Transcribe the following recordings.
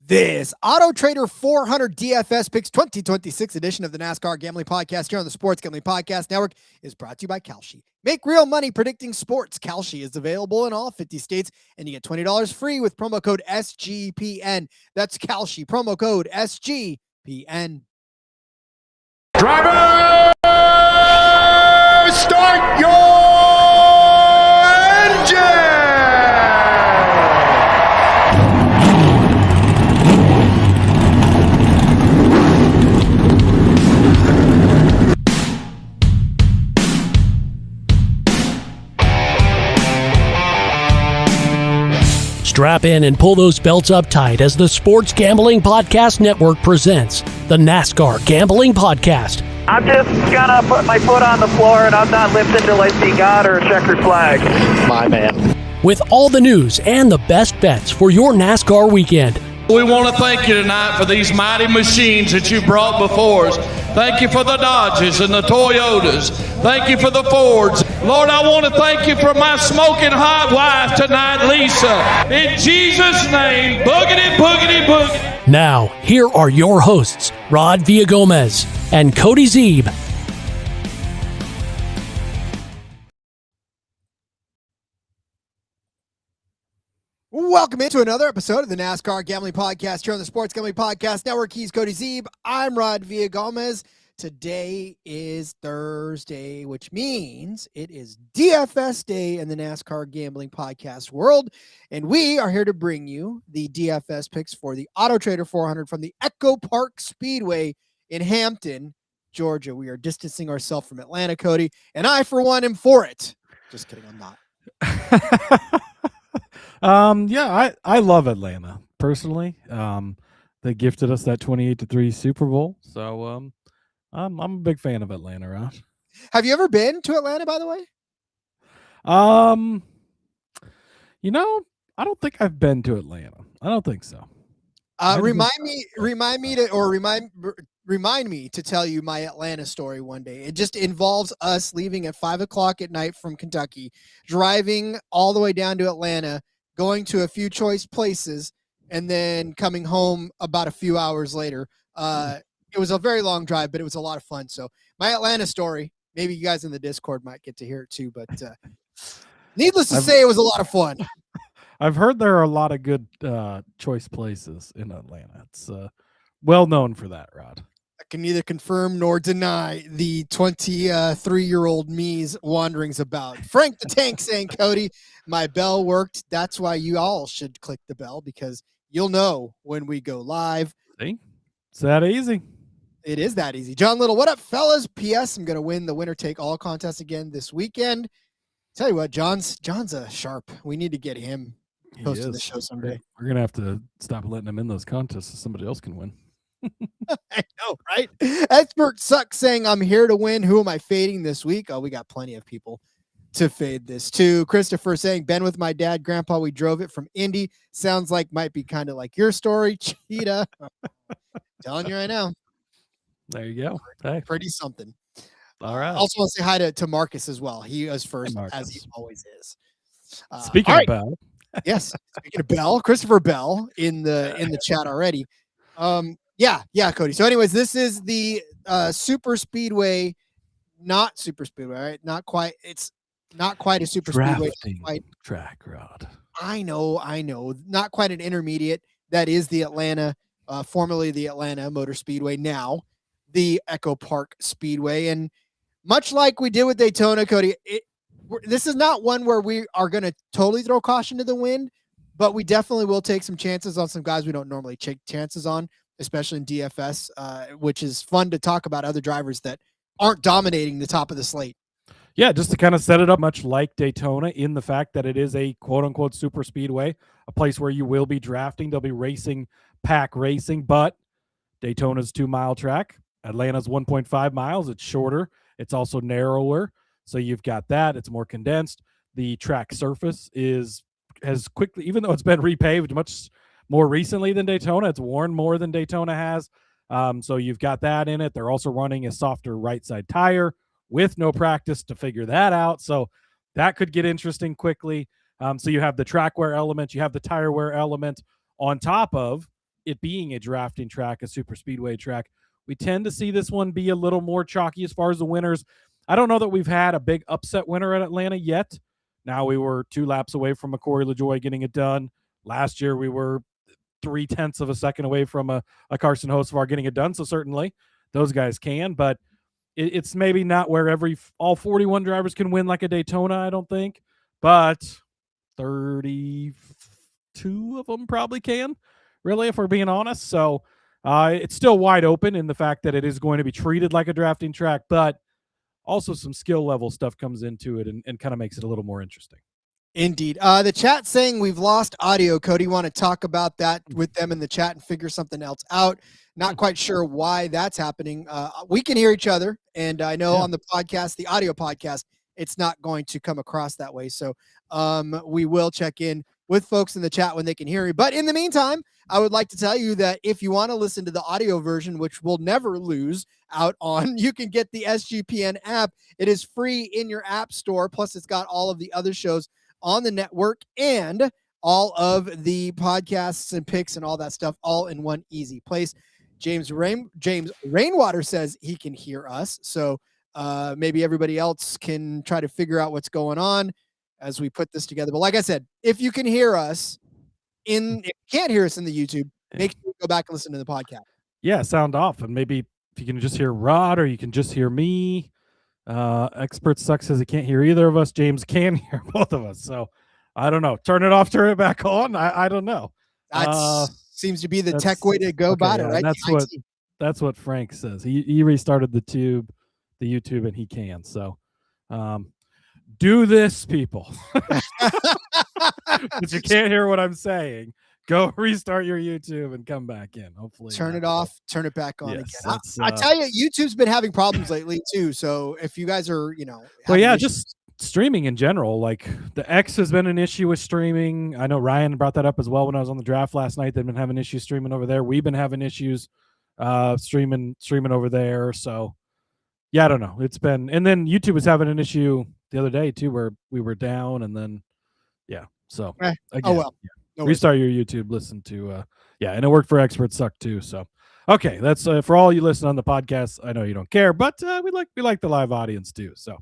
This Autotrader 400 DFS Picks 2026 edition of the NASCAR Gambling Podcast here on the Sports Gambling Podcast Network is brought to you by Kalshi. Make real money predicting sports. Kalshi is available in all 50 states, and you get $20 free with promo code SGPN. That's Kalshi, promo code SGPN. Driver, start your engine! Strap in and pull those belts up tight as the Sports Gambling Podcast Network presents the NASCAR Gambling Podcast. I'm just gonna put my foot on the floor and I'm not lifting till I see God or a checkered flag. My man. With all the news and the best bets for your NASCAR weekend. We want to thank you tonight for these mighty machines that you brought before us. Thank you for the Dodges and the Toyotas. Thank you for the Fords. Lord, I want to thank you for my smoking hot wife tonight, Lisa. In Jesus' name, boogity, boogity, boogity. Now, here are your hosts, Rod Villagomez and Cody Zeeb. Welcome into another episode of the NASCAR Gambling Podcast here on the Sports Gambling Podcast Network. He's Cody Zeeb. I'm Rod Villagomez. Today is Thursday, which means it is DFS day in the NASCAR Gambling Podcast world. And we are here to bring you the DFS picks for the Autotrader 400 from the EchoPark Speedway in Hampton, Georgia. We are distancing ourselves from Atlanta, Cody, and I, for one, am for it. Just kidding, I'm not. Yeah, I love Atlanta personally. They gifted us that 28-3 Super Bowl, so I'm a big fan of Atlanta, Rod. Have you ever been to Atlanta, by the way? I don't think I've been to Atlanta. I don't think so. Remind me to tell you my Atlanta story one day. It just involves us leaving at 5:00 at night from Kentucky, driving all the way down to Atlanta, going to a few choice places, and then coming home about a few hours later. It was a very long drive, but it was a lot of fun. So my Atlanta story, maybe you guys in the Discord might get to hear it too, but needless to say, it was a lot of fun. I've heard there are a lot of good choice places in Atlanta. It's well known for that, Rod. I can neither confirm nor deny the 23-year-old me's wanderings about. Frank the Tank saying, Cody, my bell worked. That's why you all should click the bell, because you'll know when we go live. See? It's that easy. It is that easy. John Little, what up, fellas? P.S. I'm going to win the winner take all contest again this weekend. Tell you what, John's a sharp. We need to get him hosting the show someday. We're going to have to stop letting him in those contests so somebody else can win. I know, right? Expert Suck saying, I'm here to win. Who am I fading this week? Oh, we got plenty of people to fade this too. Christopher saying, been with my dad, grandpa. We drove it from Indy. Sounds like might be kind of like your story, Cheetah. Telling you right now. There you go. Hey. Pretty something. All right. Also want to say hi to Marcus as well. He is first, as he always is. Speaking of Bell. Yes. Speaking of Bell, Christopher Bell in the chat already. Yeah, Cody. So anyways, this is the super speedway, not super speedway, right? Not quite. It's not quite a super speedway. Track, Rod. I know. Not quite an intermediate. That is the Atlanta, formerly the Atlanta Motor Speedway, now the EchoPark Speedway. And much like we did with Daytona, Cody, this is not one where we are going to totally throw caution to the wind, but we definitely will take some chances on some guys we don't normally take chances on, especially in DFS, which is fun to talk about other drivers that aren't dominating the top of the slate. Yeah, just to kind of set it up much like Daytona in the fact that it is a quote-unquote super speedway, a place where you will be drafting. They'll be racing, pack racing, but Daytona's 2-mile track. Atlanta's 1.5 miles. It's shorter. It's also narrower. So you've got that. It's more condensed. The track surface has quickly, even though it's been repaved much more recently than Daytona, it's worn more than Daytona has. So you've got that in it. They're also running a softer right side tire with no practice to figure that out. So that could get interesting quickly. So you have the track wear element, you have the tire wear element on top of it being a drafting track, a super speedway track. We tend to see this one be a little more chalky as far as the winners. I don't know that we've had a big upset winner at Atlanta yet. Now we were 2 laps away from a Corey LaJoie getting it done. Last year we were 0.3 of a second away from a Carson Hocevar getting it done. So certainly those guys can, but it's maybe not where all 41 drivers can win like a Daytona, I don't think, but 32 of them probably can, really, if we're being honest. So it's still wide open in the fact that it is going to be treated like a drafting track, but also some skill level stuff comes into it and kind of makes it a little more interesting. Indeed. The chat saying we've lost audio. Cody, want to talk about that with them in the chat and figure something else out? Not quite sure why that's happening. We can hear each other, and I know on the podcast, the audio podcast, it's not going to come across that way. So we will check in with folks in the chat when they can hear me. But in the meantime, I would like to tell you that if you want to listen to the audio version, which we'll never lose out on, you can get the SGPN app. It is free in your app store. Plus, it's got all of the other shows on the network and all of the podcasts and picks and all that stuff all in one easy place. James Rainwater says he can hear us. So maybe everybody else can try to figure out what's going on as we put this together. But like I said, if you can hear us if you can't hear us in the YouTube, make sure you go back and listen to the podcast. Yeah, sound off. And maybe if you can just hear Rod or you can just hear me. Expert Suck says he can't hear either of us. James can hear both of us. So I don't know. Turn it off, turn it back on. I don't know. That seems to be the tech way to go about it, right? That's what Frank says. He restarted the YouTube, and he can. So do this, people. But you can't hear what I'm saying. Go restart your YouTube and come back in. Hopefully turn it off, turn it back on again. I tell you, YouTube's been having problems lately too. So if you guys are, just streaming in general, like the X has been an issue with streaming. I know Ryan brought that up as well when I was on the draft last night. They've been having issues streaming over there. We've been having issues streaming over there. So yeah, I don't know. It's been, and then YouTube was having an issue the other day too, where we were down, and then so again, No restart your YouTube, listen to and it worked for Expert Suck too. So okay, that's for all you listen on the podcast. I know you don't care, but we like the live audience too. So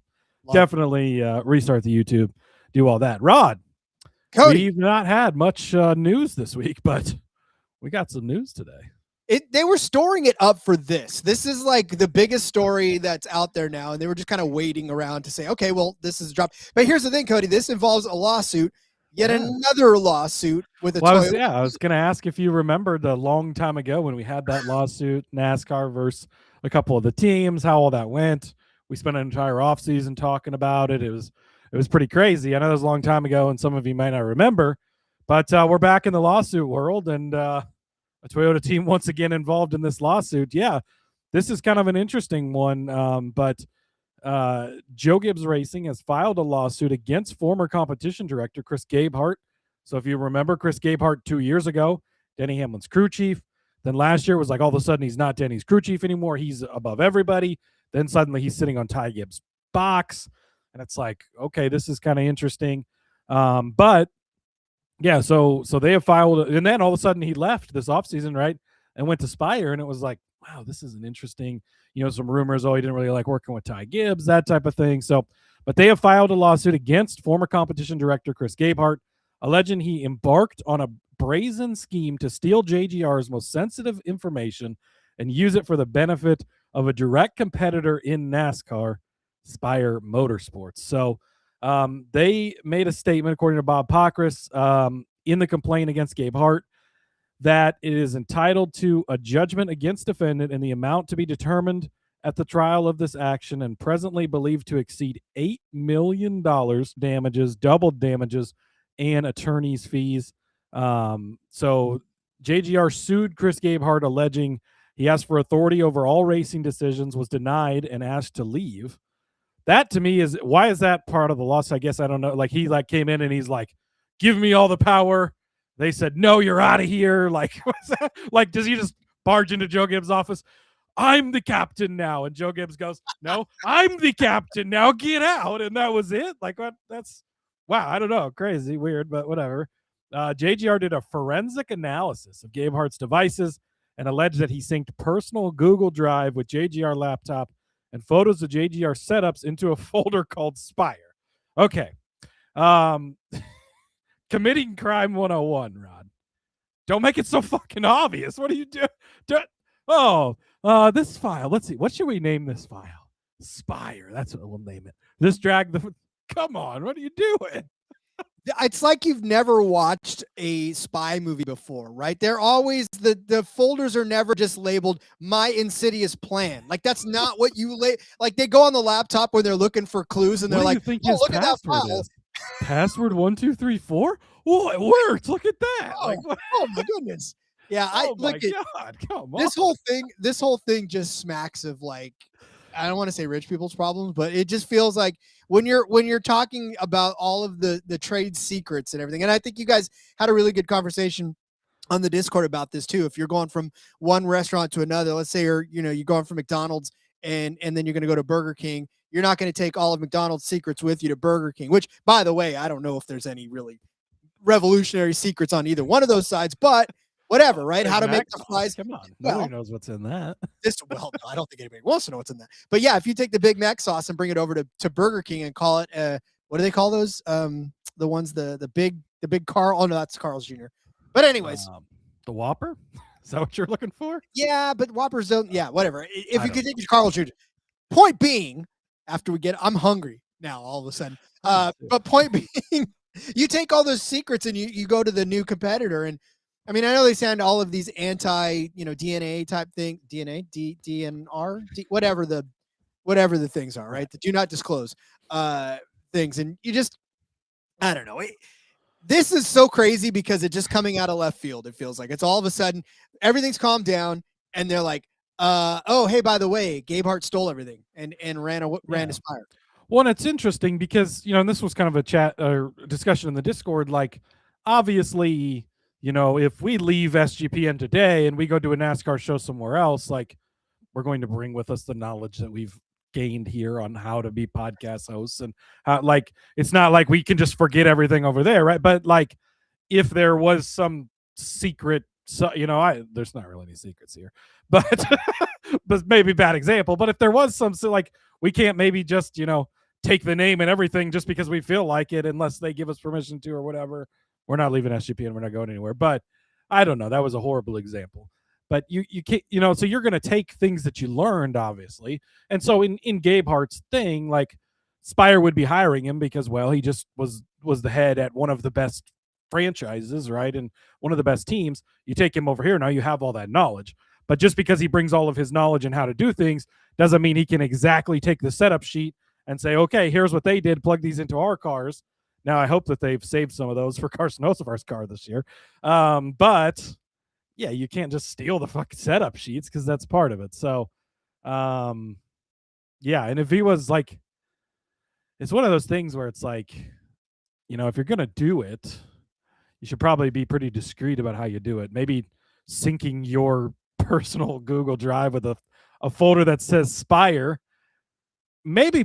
definitely restart the YouTube, do all that. Rod, Cody, we've not had much news this week, but we got some news today. They were storing it up for this. This is like the biggest story that's out there now, and they were just kind of waiting around to say, okay, well, this is a drop. But here's the thing, Cody, this involves a lawsuit. Yet another lawsuit with a Toyota. I was going to ask if you remembered a long time ago when we had that lawsuit, NASCAR versus a couple of the teams, how all that went. We spent an entire offseason talking about it. It was pretty crazy. I know that was a long time ago, and some of you might not remember, but we're back in the lawsuit world, and a Toyota team once again involved in this lawsuit. Yeah, this is kind of an interesting one, but Joe Gibbs Racing has filed a lawsuit against former competition director Chris Gabehart. So if you remember, Chris Gabehart 2 years ago, Denny Hamlin's crew chief. Then last year was like all of a sudden he's not Denny's crew chief anymore. He's above everybody. Then suddenly he's sitting on Ty Gibbs' box. And it's like, okay, this is kind of interesting. But yeah, so they have filed, and then all of a sudden he left this offseason, right? And went to Spire, and it was like, wow, this is an interesting, some rumors, he didn't really like working with Ty Gibbs, that type of thing. So, but they have filed a lawsuit against former competition director Chris Gabehart, alleging he embarked on a brazen scheme to steal JGR's most sensitive information and use it for the benefit of a direct competitor in NASCAR, Spire Motorsports. So they made a statement, according to Bob Pockrass, in the complaint against Gabehart, that it is entitled to a judgment against defendant and the amount to be determined at the trial of this action and presently believed to exceed $8 million damages, doubled damages, and attorney's fees. So JGR sued Chris Gabehart, alleging he asked for authority over all racing decisions, was denied, and asked to leave. That to me is, why is that part of the loss? I guess I don't know. Like, he came in and he's like, give me all the power. They said, no, you're out of here. Like, what's that? Like, does he just barge into Joe Gibbs' office? I'm the captain now. And Joe Gibbs goes, no, I'm the captain now. Get out. And that was it. Like, what? That's, wow. I don't know. Crazy, weird, but whatever. JGR did a forensic analysis of Gabehart's devices and alleged that he synced personal Google Drive with JGR laptop and photos of JGR setups into a folder called Spire. Okay. Committing crime 101, Rod. Don't make it so fucking obvious. What do you do? This file. Let's see. What should we name this file? Spire. That's what we'll name it. This drag the. Come on. What are you doing? It's like you've never watched a spy movie before, right? They're always the folders are never just labeled "My Insidious Plan." Like, that's not what you like. They go on the laptop when they're looking for clues, and they're like, "Oh, look at that file." Password 1234. Oh, it worked. Look at that. Oh, oh my goodness. Yeah, God, come on. This whole thing just smacks of, like, I don't want to say rich people's problems, but it just feels like when you're talking about all of the trade secrets and everything. And I think you guys had a really good conversation on the Discord about this too. If you're going from one restaurant to another, let's say you're going from McDonald's and then you're going to go to Burger King, you're not going to take all of McDonald's secrets with you to Burger King, which, by the way, I don't know if there's any really revolutionary secrets on either one of those sides, but whatever, right? How to make the fries. Come on. Nobody knows what's in that. No, I don't think anybody wants to know what's in that. But yeah, if you take the Big Mac sauce and bring it over to Burger King and call it, what do they call those? The ones, the big Carl. Oh no, that's Carl's Jr. But anyways. The Whopper? Is that what you're looking for? Yeah, but Whoppers don't. Yeah, whatever. If you could take Carl's Jr. Point being, after I'm hungry now all of a sudden. But point being, you take all those secrets and you go to the new competitor. And I mean, I know they sound all of these anti, DNA type thing, DNR, whatever the things are, right? The do not disclose things. And you just, I don't know. This is so crazy because it's just coming out of left field. It feels like it's all of a sudden everything's calmed down and they're like, oh, hey, by the way, Gabehart stole everything and ran to Spire. Well, and it's interesting because, and this was kind of a chat or discussion in the Discord, like, obviously, if we leave SGPN today and we go do a NASCAR show somewhere else, like, we're going to bring with us the knowledge that we've gained here on how to be podcast hosts and how, like, it's not like we can just forget everything over there, right? But like, if there was some secret, there's not really any secrets here, but but maybe bad example. But if there was some, like, we can't maybe just take the name and everything just because we feel like it, unless they give us permission to or whatever. We're not leaving SGP and we're not going anywhere. But I don't know. That was a horrible example. But you can't, so you're going to take things that you learned, obviously. And so in Gabehart's thing, like, Spire would be hiring him because, well, he just was the head at one of the best franchises, right? And one of the best teams. You take him over here, now you have all that knowledge. But just because he brings all of his knowledge and how to do things doesn't mean he can exactly take the setup sheet and say, okay, here's what they did, plug these into our cars. Now, I hope that they've saved some of those for Carson Hocefar's car this year. But yeah, you can't just steal the fucking setup sheets because that's part of it. So, yeah. And if he was like, it's one of those things where it's like, if you're going to do it, you should probably be pretty discreet about how you do it. Maybe syncing your personal Google Drive with a folder that says Spire,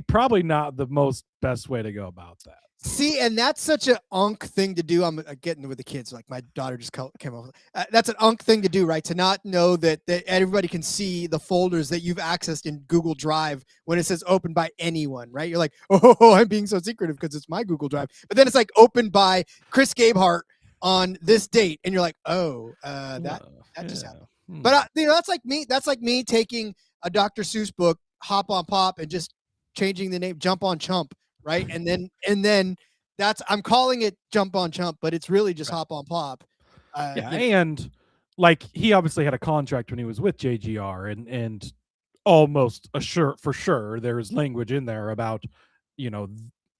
probably not the most best way to go about that. See, and that's such an unk thing to do. I'm getting with the kids. Like, my daughter just came over. That's an unk thing to do, right? To not know that everybody can see the folders that you've accessed in Google Drive when it says opened by anyone, right? You're like, oh, I'm being so secretive because it's my Google Drive. But then it's like opened by Chris Gabehart on this date, and you're like, oh, that just happened. But that's like me. That's like me taking a Dr. Seuss book, Hop on Pop, and just changing the name Jump on Chump. Right. And then I'm calling it Jump on Chump, but it's really just Hop on Pop. And like, he obviously had a contract when he was with JGR and almost for sure there's language in there about,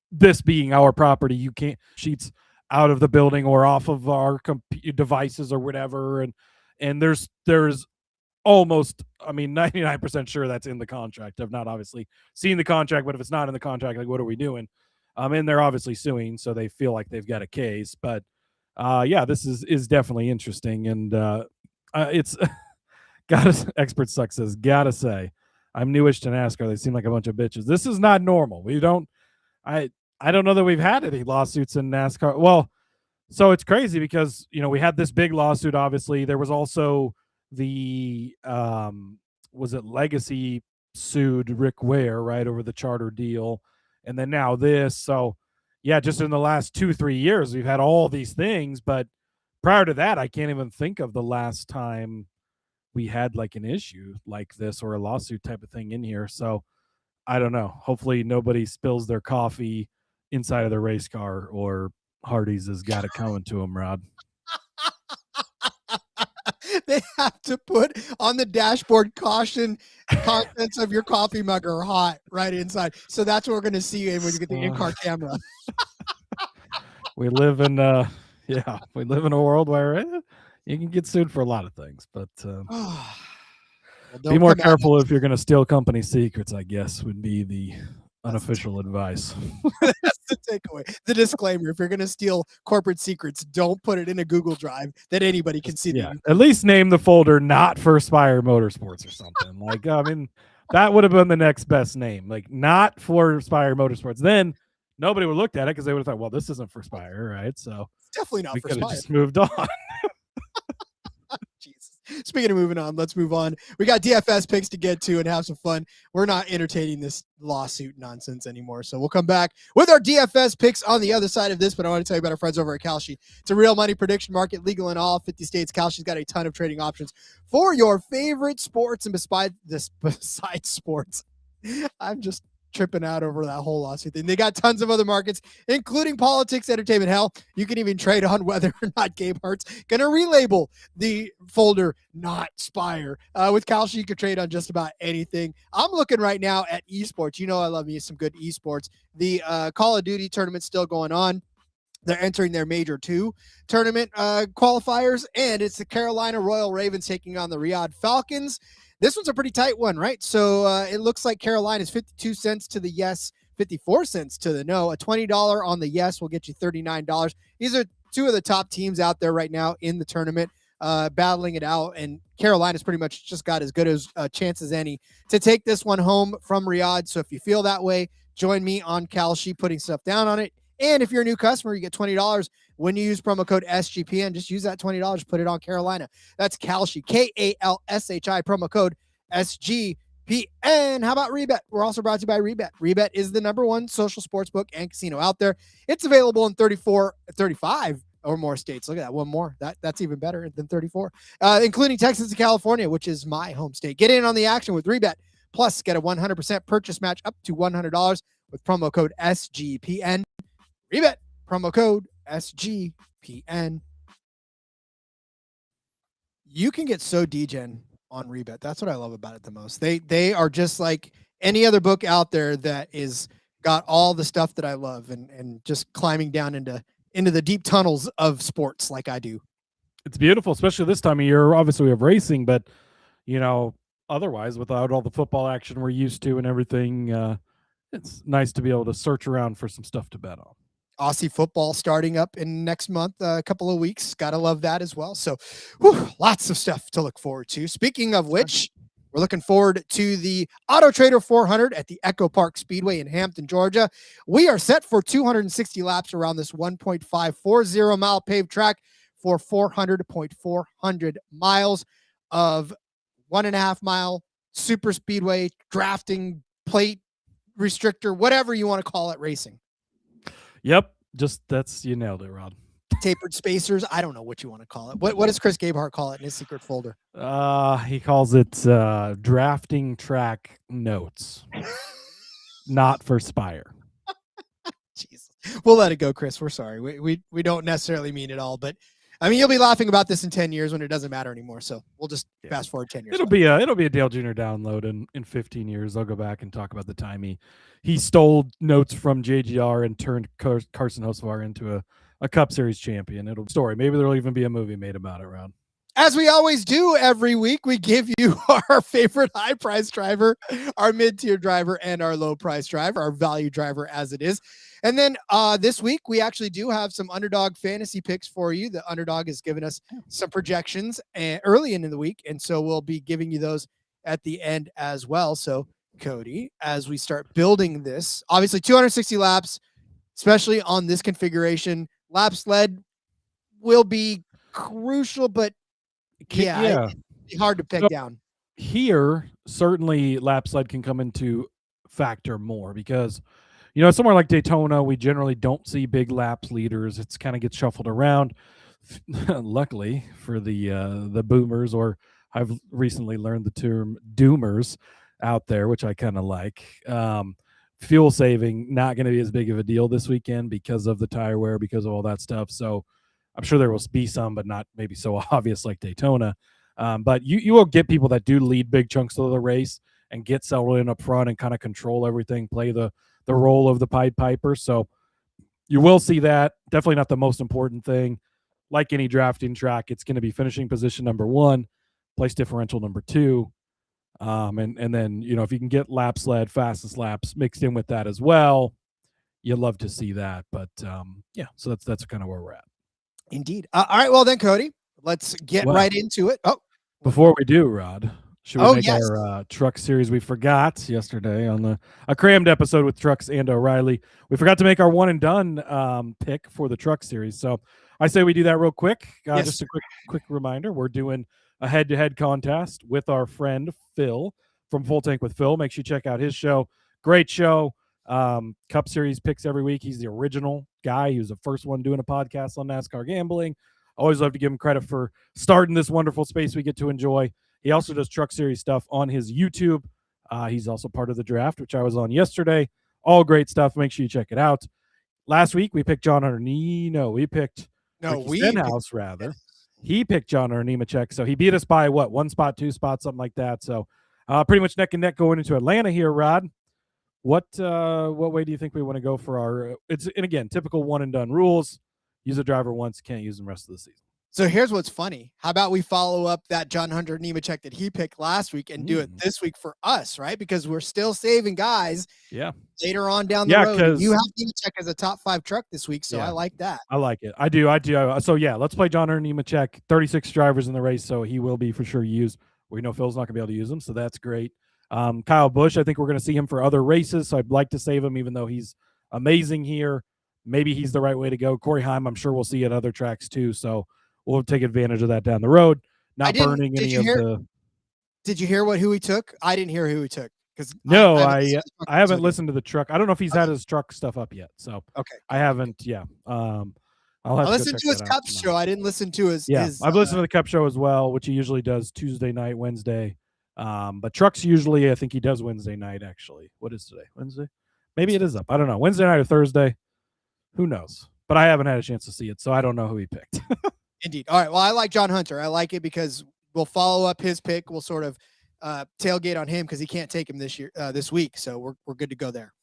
this being our property. You can't sheets out of the building or off of our devices or whatever. And there's almost, 99% sure that's in the contract. I've not obviously seen the contract, but if it's not in the contract, like, what are we doing? And they're obviously suing, so they feel like they've got a case. But this is definitely interesting. And it's Expert Suck says, gotta say, I'm newish to NASCAR. They seem like a bunch of bitches. This is not normal. I don't know that we've had any lawsuits in NASCAR. Well, so it's crazy because, we had this big lawsuit. Obviously, there was also the was it Legacy sued Rick Ware, right, over the charter deal, and then now this. So yeah, just in the last 2-3 years we've had all these things, but prior to that I can't even think of the last time we had like an issue like this or a lawsuit type of thing in here. So I don't know. Hopefully nobody spills their coffee inside of the race car, or Hardee's has got it coming to them, Rod. They have to put on the dashboard, caution, contents of your coffee mug are hot, right inside. So that's what we're going to see when you get the in-car camera. We live in a world where you can get sued for a lot of things, but Well, be more careful if you're going to steal company secrets, I guess, would be the unofficial advice. That's the takeaway. The disclaimer: if you're going to steal corporate secrets, don't put it in a Google Drive that anybody can see. Yeah, at least name the folder not for Spire Motorsports or something. Like, that would have been the next best name. Like, not for Spire Motorsports. Then nobody would have looked at it because they would have thought, well, this isn't for Spire, right? So it's definitely not we for could have Spire. just moved on. Jesus. Speaking of moving on, let's move on. We got DFS picks to get to and have some fun. We're not entertaining this lawsuit nonsense anymore. So we'll come back with our DFS picks on the other side of this. But I want to tell you about our friends over at Kalshi. It's a real money prediction market, legal in all 50 states. Kalshi's got a ton of trading options for your favorite sports and besides sports. I'm just tripping out over that whole lawsuit thing. They got tons of other markets, including politics, entertainment. Hell, you can even trade on whether or not Gabehart's going to relabel the folder not Spire. With Kalshi, you can trade on just about anything. I'm looking right now at esports. You know I love me some good esports. The Call of Duty tournament's still going on. They're entering their Major 2 tournament qualifiers, and it's the Carolina Royal Ravens taking on the Riyadh Falcons. This one's a pretty tight one, right? So it looks like Carolina is 52 cents to the yes, 54 cents to the no. A $20 on the yes will get you $39. These are two of the top teams out there right now in the tournament, battling it out. And Carolina's pretty much just got as good as a chance as any to take this one home from Riyadh. So if you feel that way, join me on Kalshi putting stuff down on it. And if you're a new customer, you get $20 when you use promo code SGPN. Just use that $20, put it on Carolina. That's Kalshi, Kalshi, promo code SGPN. How about Rebet? We're also brought to you by Rebet. Rebet is the #1 social sports book and casino out there. It's available in 35 or more states. Look at that, one more. That's even better than 34, including Texas and California, which is my home state. Get in on the action with Rebet. Plus, get a 100% purchase match up to $100 with promo code SGPN. Rebet, promo code SGPN. You can get so degen on Rebet. That's what I love about it the most. They are just like any other book out there that is got all the stuff that I love and just climbing down into the deep tunnels of sports like I do. It's beautiful, especially this time of year. Obviously, we have racing, but otherwise, without all the football action we're used to and everything, it's nice to be able to search around for some stuff to bet on. Aussie football starting up in next month, a couple of weeks. Gotta love that as well. So lots of stuff to look forward to. Speaking of which, we're looking forward to the Autotrader 400 at the EchoPark Speedway in Hampton, Georgia. We are set for 260 laps around this 1.540 mile paved track for 400 miles of 1.5 mile super speedway drafting plate restrictor, whatever you want to call it, racing. Yep, you nailed it, Rod. Tapered spacers. I don't know what you want to call it. What does Chris Gabehart call it in his secret folder? He calls it drafting track notes, not for Spire. Jesus, we'll let it go, Chris. We're sorry. We don't necessarily mean it all, but I mean, you'll be laughing about this in 10 years when it doesn't matter anymore. So we'll just fast forward 10 years. It'll be a Dale Jr. download in 15 years. I'll go back and talk about the time he stole notes from JGR and turned Carson Hocevar into a Cup Series champion. It'll be a story. Maybe there'll even be a movie made about it, Rod. As we always do every week, we give you our favorite high price driver, our mid-tier driver, and our low price driver, our value driver as it is. And then this week, we actually do have some Underdog fantasy picks for you. The Underdog has given us some projections early in the week, and so we'll be giving you those at the end as well. So, Cody, as we start building this, obviously 260 laps, especially on this configuration, laps led will be crucial, but it's hard to peg down. Here, certainly lap sled can come into factor more because, somewhere like Daytona, we generally don't see big laps leaders. It's kind of gets shuffled around. Luckily for the boomers, or I've recently learned the term doomers out there, which I kind of like. Fuel saving, not going to be as big of a deal this weekend because of the tire wear, because of all that stuff. So I'm sure there will be some, but not maybe so obvious like Daytona. But you will get people that do lead big chunks of the race and get settled in up front and kind of control everything, play the role of the Pied Piper. So you will see that. Definitely not the most important thing. Like any drafting track, it's going to be finishing position number 1, place differential number 2. And then, if you can get lap sled, fastest laps mixed in with that as well, you'd love to see that. But so that's kind of where we're at. Indeed. All right. Well, then, Cody, let's get right into it. Oh, before we do, Rod, should we make our truck series? We forgot yesterday on a crammed episode with Trucks and O'Reilly. We forgot to make our one and done pick for the truck series. So I say we do that real quick. Just a quick reminder. We're doing a head-to-head contest with our friend Phil from Full Tank with Phil. Make sure you check out his show. Great show. Cup Series picks every week. He's the original guy. He was the first one doing a podcast on NASCAR gambling. Always love to give him credit for starting this wonderful space we get to enjoy. He also does Truck Series stuff on his YouTube. He's also part of the draft, which I was on yesterday. All great stuff. Make sure you check it out. Last week, we picked John Hunter. We picked Stenhouse, rather. He picked John Hunter Nemechek, so he beat us by, 1 spot, 2 spots, something like that. So pretty much neck and neck going into Atlanta here, Rod. What way do you think we want to go for our and again, typical one and done rules. Use a driver once, can't use them the rest of the season. So here's what's funny. How about we follow up that John Hunter Nemechek that he picked last week and do it this week for us, right? Because we're still saving guys later on down the road. You have Nemechek as a top 5 truck this week, so I like that. I like it. I do. So let's play John Hunter Nemechek. 36 drivers in the race, so he will be for sure used. We know Phil's not going to be able to use him, so that's great. Kyle Busch, I think we're going to see him for other races, so I'd like to save him even though he's amazing here. Maybe he's the right way to go. Corey Heim, I'm sure we'll see at other tracks too, so we'll take advantage of that down the road. Not burning any of the. Did you hear who he took? I didn't hear who he took because I haven't listened to the truck. I don't know if he's had his truck stuff up yet, so I haven't. I'll listen to his Cup show. I didn't listen to his. I've listened to the Cup show as well, which he usually does Tuesday night, Wednesday. But trucks usually, I think he does Wednesday night. Actually, what is today? Wednesday? Maybe it is up. I don't know. Wednesday night or Thursday? Who knows? But I haven't had a chance to see it, so I don't know who he picked. Indeed. All right. Well, I like John Hunter. I like it because we'll follow up his pick. We'll sort of tailgate on him because he can't take him this week. So we're good to go there.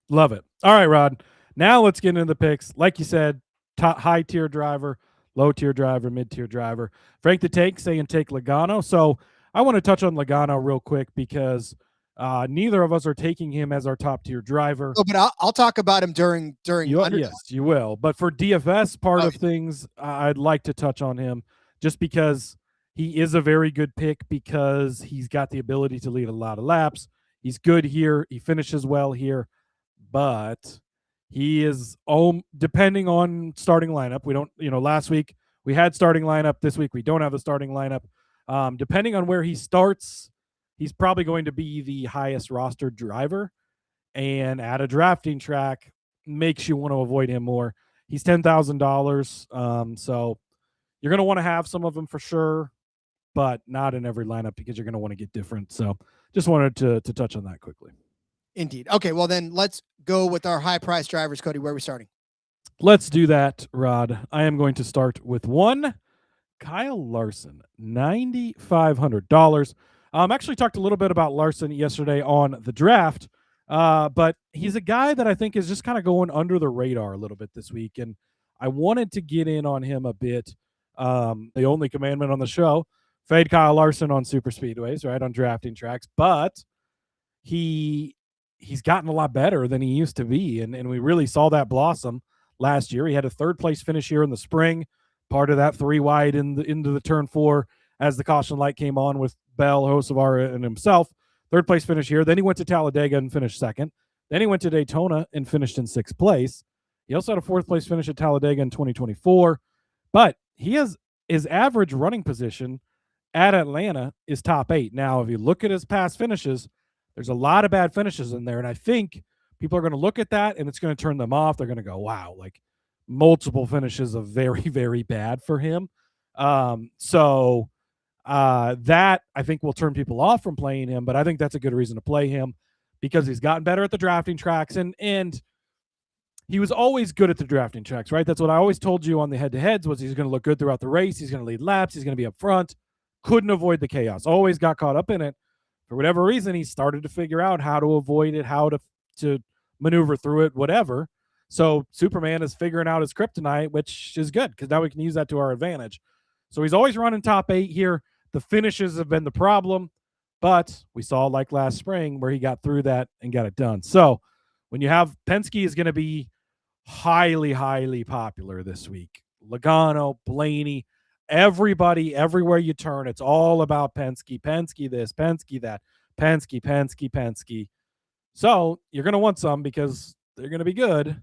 Love it. All right, Rod. Now let's get into the picks. Like you said, high tier driver, low tier driver, mid tier driver. Frank the Tank saying take Logano. So I want to touch on Logano real quick because neither of us are taking him as our top tier driver. Oh, but I'll talk about him during yes, you will. But for DFS part of things, I'd like to touch on him just because he is a very good pick because he's got the ability to lead a lot of laps. He's good here. He finishes well here, but he is depending on starting lineup. We don't, last week we had starting lineup. This week we don't have a starting lineup. Depending on where he starts, he's probably going to be the highest rostered driver, and at a drafting track makes you want to avoid him more. He's $10,000. So you're going to want to have some of them for sure, but not in every lineup because you're going to want to get different. So just wanted to touch on that quickly. Indeed. Okay. Well, then let's go with our high price drivers. Cody, where are we starting? Let's do that, Rod. I am going to start with 1. Kyle Larson, $9,500. Actually talked a little bit about Larson yesterday on the draft, but he's a guy that I think is just kind of going under the radar a little bit this week, and I wanted to get in on him a bit. The only commandment on the show, fade Kyle Larson on super speedways, right, on drafting tracks, but he's gotten a lot better than he used to be, and we really saw that blossom last year. He had a third-place finish here in the spring, part of that 3 wide into the turn 4 as the caution light came on with Bell, Hocevar, and himself. Third-place finish here. Then he went to Talladega and finished second. Then he went to Daytona and finished in 6th place. He also had a 4th-place finish at Talladega in 2024. But he has his average running position at Atlanta is top 8. Now, if you look at his past finishes, there's a lot of bad finishes in there, and I think people are going to look at that, and it's going to turn them off. They're going to go, wow, like multiple finishes of very, very bad for him. So that I think will turn people off from playing him, but I think that's a good reason to play him because he's gotten better at the drafting tracks, and he was always good at the drafting tracks, right? That's what I always told you on the head-to-heads was he's going to look good throughout the race. He's going to lead laps. He's going to be up front. Couldn't avoid the chaos. Always got caught up in it. For whatever reason, he started to figure out how to avoid it, how to maneuver through it, whatever. So Superman is figuring out his kryptonite, which is good because now we can use that to our advantage. So he's always running top 8 here. The finishes have been the problem, but we saw like last spring where he got through that and got it done. So when you have Penske is going to be highly, highly popular this week. Logano, Blaney, everybody, everywhere you turn, it's all about Penske. Penske this, Penske that, Penske, Penske, Penske. So you're going to want some because they're going to be good,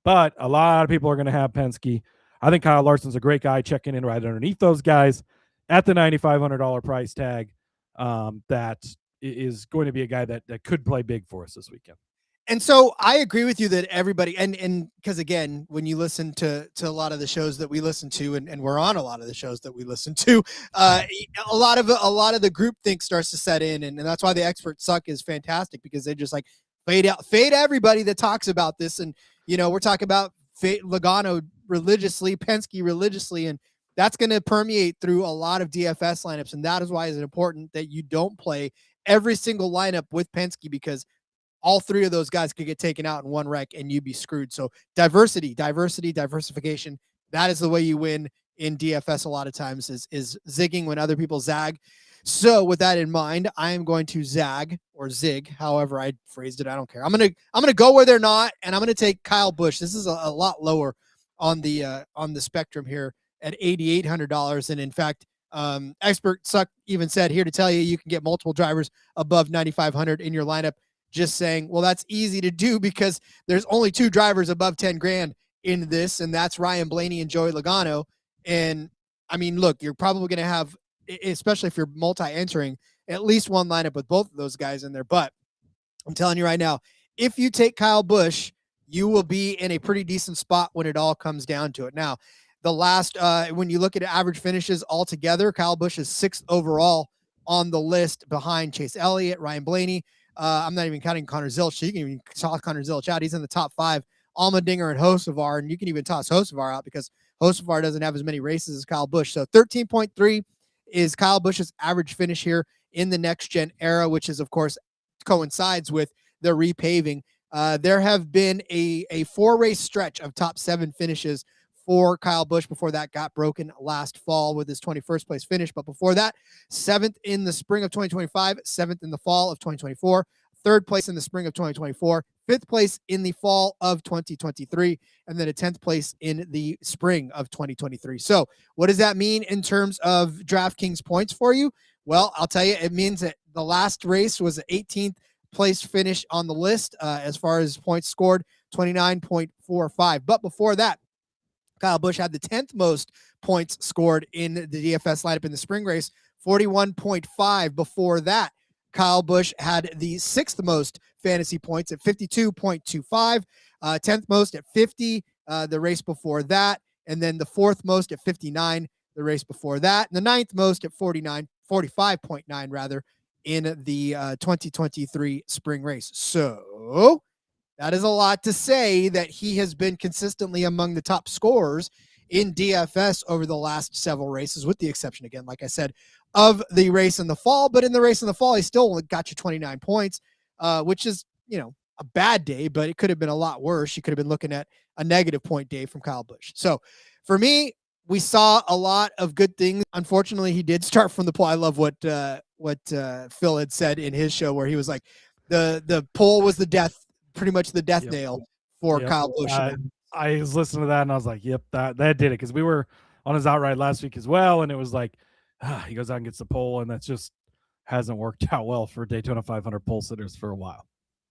but a lot of people are going to have Penske. I think Kyle Larson's a great guy checking in right underneath those guys at the $9,500 price tag. That is going to be a guy that could play big for us this weekend. And so I agree with you that everybody, and because again, when you listen to a lot of the shows that we listen to, and we're on a lot of the shows that we listen to, a lot of the groupthink starts to set in, and that's why the Expert Suck is fantastic because they just like fade everybody that talks about this, and we're talking about Logano religiously, Penske religiously, and that's going to permeate through a lot of DFS lineups, and that is why it's important that you don't play every single lineup with Penske because all 3 of those guys could get taken out in one wreck and you'd be screwed. So diversification, that is the way you win in DFS a lot of times is zigging when other people zag. So with that in mind, I am going to zag or zig, however I phrased it. I don't care. I'm going to go where they're not, and I'm going to take Kyle Busch. This is a lot lower on the spectrum here at $8,800. And in fact, Expert Suck even said here to tell you can get multiple drivers above 9,500 in your lineup. Just saying, well, that's easy to do because there's only 2 drivers above 10 grand in this, and that's Ryan Blaney and Joey Logano. And I mean, look, you're probably going to have, especially if you're multi-entering, at least one lineup with both of those guys in there. But I'm telling you right now, if you take Kyle Busch, you will be in a pretty decent spot when it all comes down to it. Now, the last, when you look at average finishes altogether, Kyle Busch is 6th overall on the list behind Chase Elliott, Ryan Blaney. I'm not even counting Connor Zilch. So you can even toss Connor Zilch out. He's in the top 5. Allmendinger and Hocevar, and you can even toss Hocevar out because Hocevar doesn't have as many races as Kyle Busch. So 13.3 is Kyle Busch's average finish here in the next-gen era, which is, of course, coincides with the repaving. There have been a 4-race stretch of top 7 finishes for Kyle Busch before that got broken last fall with his 21st place finish. But before that, 7th in the spring of 2025, 7th in the fall of 2024, 3rd place in the spring of 2024, 5th place in the fall of 2023, and then a 10th place in the spring of 2023. So what does that mean in terms of DraftKings points for you? Well, I'll tell you, it means that the last race was an 18th place finish on the list as far as points scored, 29.45. But before that, Kyle Busch had the 10th most points scored in the DFS lineup in the spring race, 41.5. Before that, Kyle Busch had the 6th most fantasy points at 52.25, 10th most at 50 the race before that, and then the 4th most at 59 the race before that, and the 9th most at 45.9 rather in the 2023 spring race. So that is a lot to say that he has been consistently among the top scorers in DFS over the last several races, with the exception, again, like I said, of the race in the fall. But in the race in the fall, he still only got you 29 points, which is, a bad day, but it could have been a lot worse. You could have been looking at a negative point day from Kyle Busch. So for me, we saw a lot of good things. Unfortunately, he did start from the pole. I love what Phil had said in his show, where he was like, the pole was pretty much the death nail for Kyle Busch. I was listening to that and I was like, yep, that did it. Because we were on his outright last week as well. And it was like, he goes out and gets the pole, and that's just hasn't worked out well for Daytona 500 pole sitters for a while.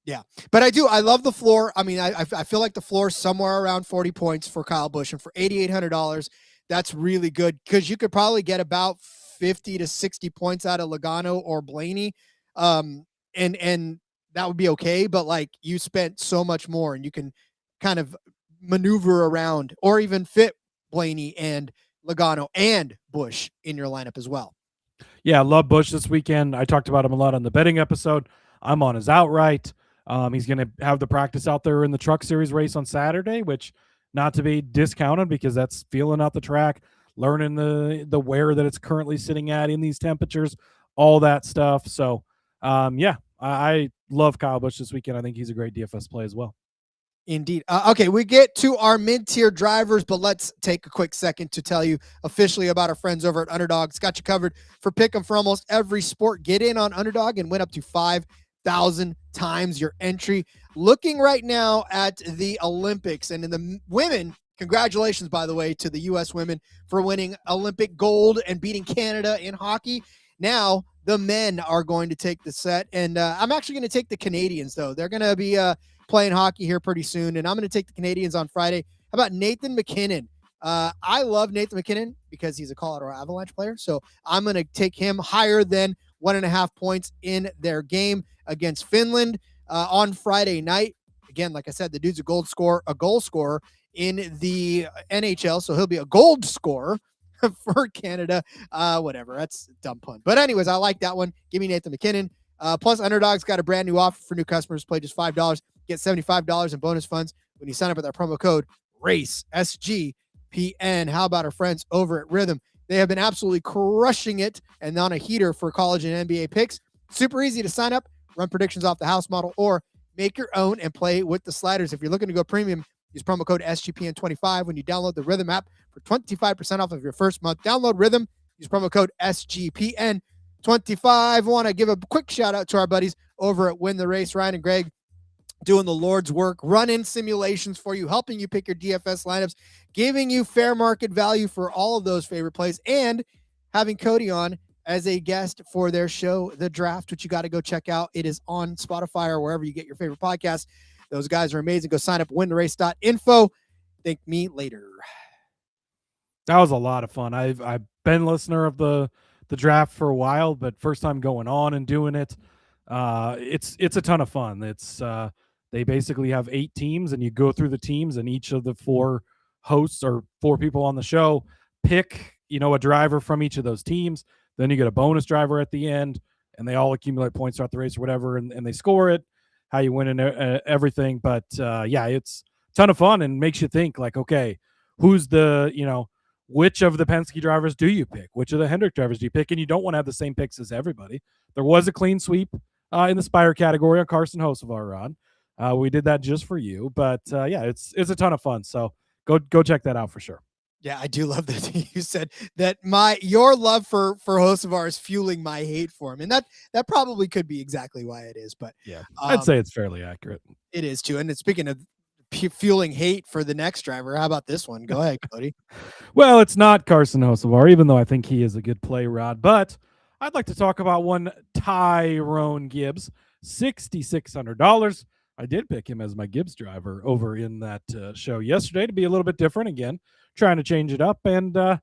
Yeah, but I love the floor. I mean, I feel like the floor is somewhere around 40 points for Kyle Busch, and for $8,800, that's really good, because you could probably get about 50 to 60 points out of Logano or Blaney, and that would be okay. But like, you spent so much more, and you can kind of maneuver around or even fit Blaney and Logano and Busch in your lineup as well. Yeah, I love Busch this weekend. I talked about him a lot on the betting episode. I'm on his outright. He's going to have the practice out there in the Truck Series race on Saturday, which not to be discounted, because that's feeling out the track, learning the wear that it's currently sitting at in these temperatures, all that stuff. So, I love Kyle Busch this weekend. I think he's a great DFS play as well. Indeed. Okay, we get to our mid-tier drivers, but let's take a quick second to tell you officially about our friends over at Underdog. It's got you covered for pick 'em for almost every sport. Get in on Underdog and win up to 5,000 times your entry. Looking right now at the Olympics, and in the women, congratulations, by the way, to the U.S. women for winning Olympic gold and beating Canada in hockey. Now the men are going to take the set, and I'm actually going to take the Canadians, though. They're going to be playing hockey here pretty soon, and I'm going to take the Canadians on Friday. How about Nathan McKinnon? I love Nathan McKinnon because he's a Colorado Avalanche player, so I'm going to take him higher than 1.5 points in their game against Finland on Friday night. Again, like I said, the dude's a goal scorer in the NHL, so he'll be a gold scorer for Canada. Whatever, that's a dumb pun. But anyways, I like that one. Give me Nathan McKinnon. Plus, Underdog's got a brand new offer for new customers. Play just $5. Get $75 in bonus funds when you sign up with our promo code RACE, SGPN. How about our friends over at Rhythm? They have been absolutely crushing it and on a heater for college and NBA picks. Super easy to sign up, run predictions off the house model, or make your own and play with the sliders. If you're looking to go premium, use promo code SGPN25 when you download the Rhythm app for 25% off of your first month. Download Rhythm, use promo code SGPN25. Want to give a quick shout out to our buddies over at Win the Race, Ryan and Greg, doing the Lord's work, run-in simulations for you, helping you pick your DFS lineups, giving you fair market value for all of those favorite plays, and having Cody on as a guest for their show, The Draft, which you got to go check out. It is on Spotify or wherever you get your favorite podcasts. Those guys are amazing. Go sign up at wintherace.info. Thank me later. That was a lot of fun. I've been a listener of the draft for a while, but first time going on and doing it. It's a ton of fun. It's they basically have 8 teams, and you go through the teams, and each of the 4 hosts or 4 people on the show pick, a driver from each of those teams. Then you get a bonus driver at the end, and they all accumulate points throughout the race or whatever, and they score it, how you win and everything. But it's a ton of fun and makes you think like, okay, who's which of the Penske drivers do you pick? Which of the Hendrick drivers do you pick? And you don't want to have the same picks as everybody. There was a clean sweep in the Spire category on Carson Hocevar run. We did that just for you, but it's a ton of fun. So go check that out for sure. Yeah, I do love that you said that your love for Hocevar is fueling my hate for him, and that probably could be exactly why it is. But yeah, I'd say it's fairly accurate. It is too. And speaking of fueling hate for the next driver, how about this one? Go ahead, Cody. Well, it's not Carson Hocevar, even though I think he is a good play, Rod. But I'd like to talk about one Tyrone Gibbs, $6,600. I did pick him as my Gibbs driver over in that show yesterday to be a little bit different again, trying to change it up. And I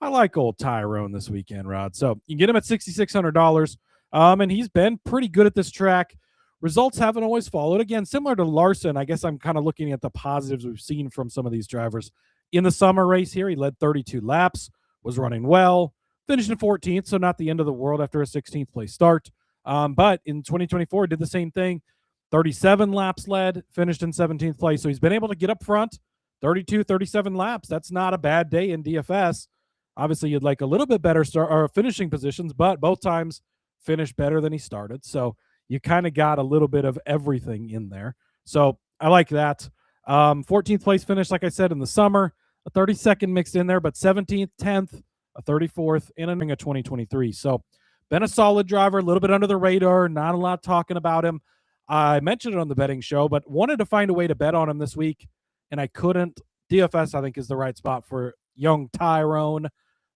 like old Tyrone this weekend, Rod. So you can get him at $6,600. And he's been pretty good at this track. Results haven't always followed. Again, similar to Larson, I guess I'm kind of looking at the positives we've seen from some of these drivers. In the summer race here, he led 32 laps, was running well, finished in 14th, so not the end of the world after a 16th place start. But in 2024, did the same thing. 37 laps led, finished in 17th place. So he's been able to get up front, 32, 37 laps. That's not a bad day in DFS. Obviously, you'd like a little bit better start or finishing positions, but both times finished better than he started. So you kind of got a little bit of everything in there. So I like that. 14th place finish, like I said, in the summer, a 32nd mixed in there, but 17th, 10th, a 34th, in a 2023. So been a solid driver, a little bit under the radar, not a lot talking about him. I mentioned it on the betting show, but wanted to find a way to bet on him this week, and I couldn't. DFS, I think, is the right spot for young Tyrone.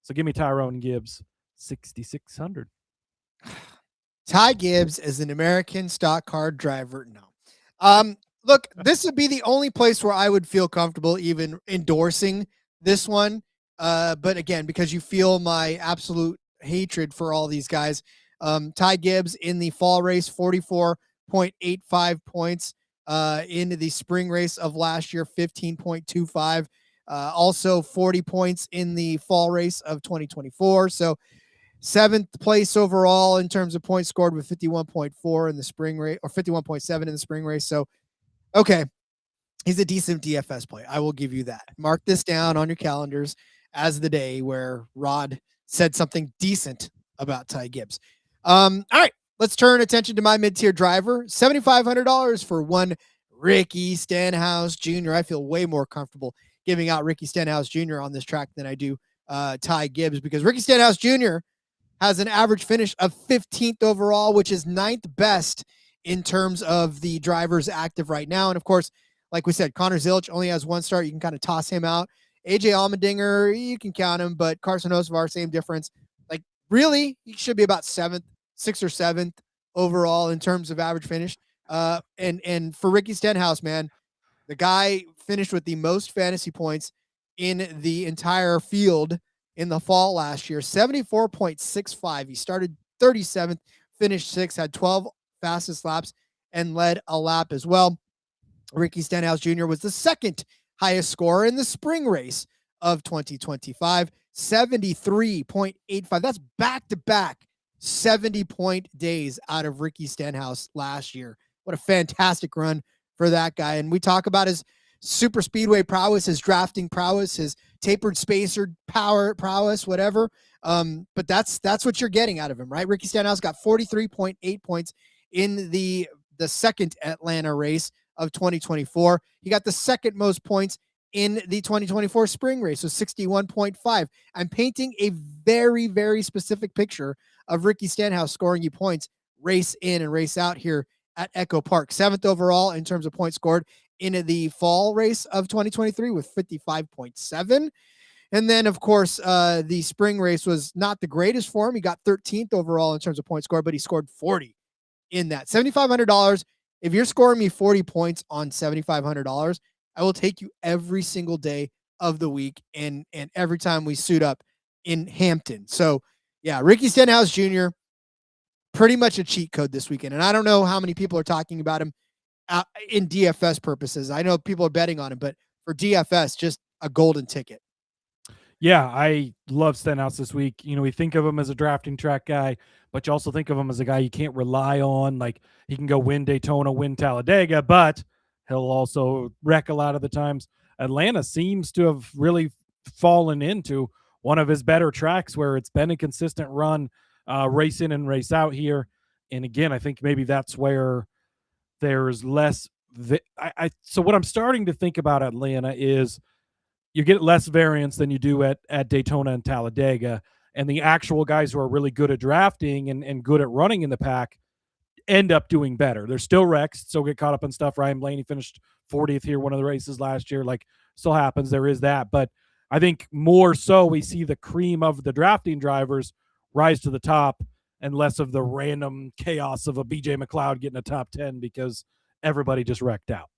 So give me Tyrone Gibbs, 6,600. Ty Gibbs is an American stock car driver. No. Look, this would be the only place where I would feel comfortable even endorsing this one. But again, because you feel my absolute hatred for all these guys. Ty Gibbs in the fall race, 44.85 points. In the spring race of last year, 15.25. Also 40 points in the fall race of 2024. So 7th place overall in terms of points scored with 51.4 in the spring race, or 51.7 in the spring race. So, okay, he's a decent DFS play. I will give you that. Mark this down on your calendars as the day where Rod said something decent about Ty Gibbs. All right, let's turn attention to my mid-tier driver. $7,500 for one Ricky Stenhouse Jr. I feel way more comfortable giving out Ricky Stenhouse Jr. on this track than I do Ty Gibbs, because Ricky Stenhouse Jr. has an average finish of 15th overall, which is 9th best in terms of the drivers active right now. And of course, like we said, Connor Zilic only has one start. You can kind of toss him out. AJ Allmendinger, you can count him, but Carson Hocevar, same difference. Like, really, he should be about 6th or 7th overall in terms of average finish. And for Ricky Stenhouse, man, the guy finished with the most fantasy points in the entire field in the fall last year, 74.65. He started 37th, finished 6th, had 12 fastest laps, and led a lap as well. Ricky Stenhouse Jr. was the second highest scorer in the spring race of 2025, 73.85. That's back-to-back 70-point days out of Ricky Stenhouse last year. What a fantastic run for that guy. And we talk about his super speedway prowess, his drafting prowess, his tapered spacer power prowess, whatever. But that's what you're getting out of him, right? Ricky Stenhouse got 43.8 points in the second Atlanta race of 2024. He got the second most points in the 2024 spring race, so 61.5. I'm painting a very, very specific picture of Ricky Stenhouse scoring you points race in and race out here at EchoPark. 7th overall in terms of points scored in the fall race of 2023 with 55.7. And then, of course, the spring race was not the greatest for him. He got 13th overall in terms of points scored, but he scored 40 in that. $7,500. If you're scoring me 40 points on $7,500, I will take you every single day of the week and every time we suit up in Hampton. So, yeah, Ricky Stenhouse Jr., pretty much a cheat code this weekend. And I don't know how many people are talking about him in DFS purposes. I know people are betting on him, but for DFS, just a golden ticket. Yeah, I love Stenhouse this week. You know, we think of him as a drafting track guy, but you also think of him as a guy you can't rely on. Like, he can go win Daytona, win Talladega, but he'll also wreck a lot of the times. Atlanta seems to have really fallen into one of his better tracks where it's been a consistent run, race in and race out here. And again, I think maybe that's where there's less. So what I'm starting to think about Atlanta is you get less variance than you do at Daytona and Talladega. And the actual guys who are really good at drafting and good at running in the pack end up doing better. They're still wrecks, still get caught up in stuff. Ryan Blaney finished 40th here, one of the races last year. Like, still happens. There is that. But I think more so we see the cream of the drafting drivers rise to the top and less of the random chaos of a BJ McLeod getting a top 10 because everybody just wrecked out.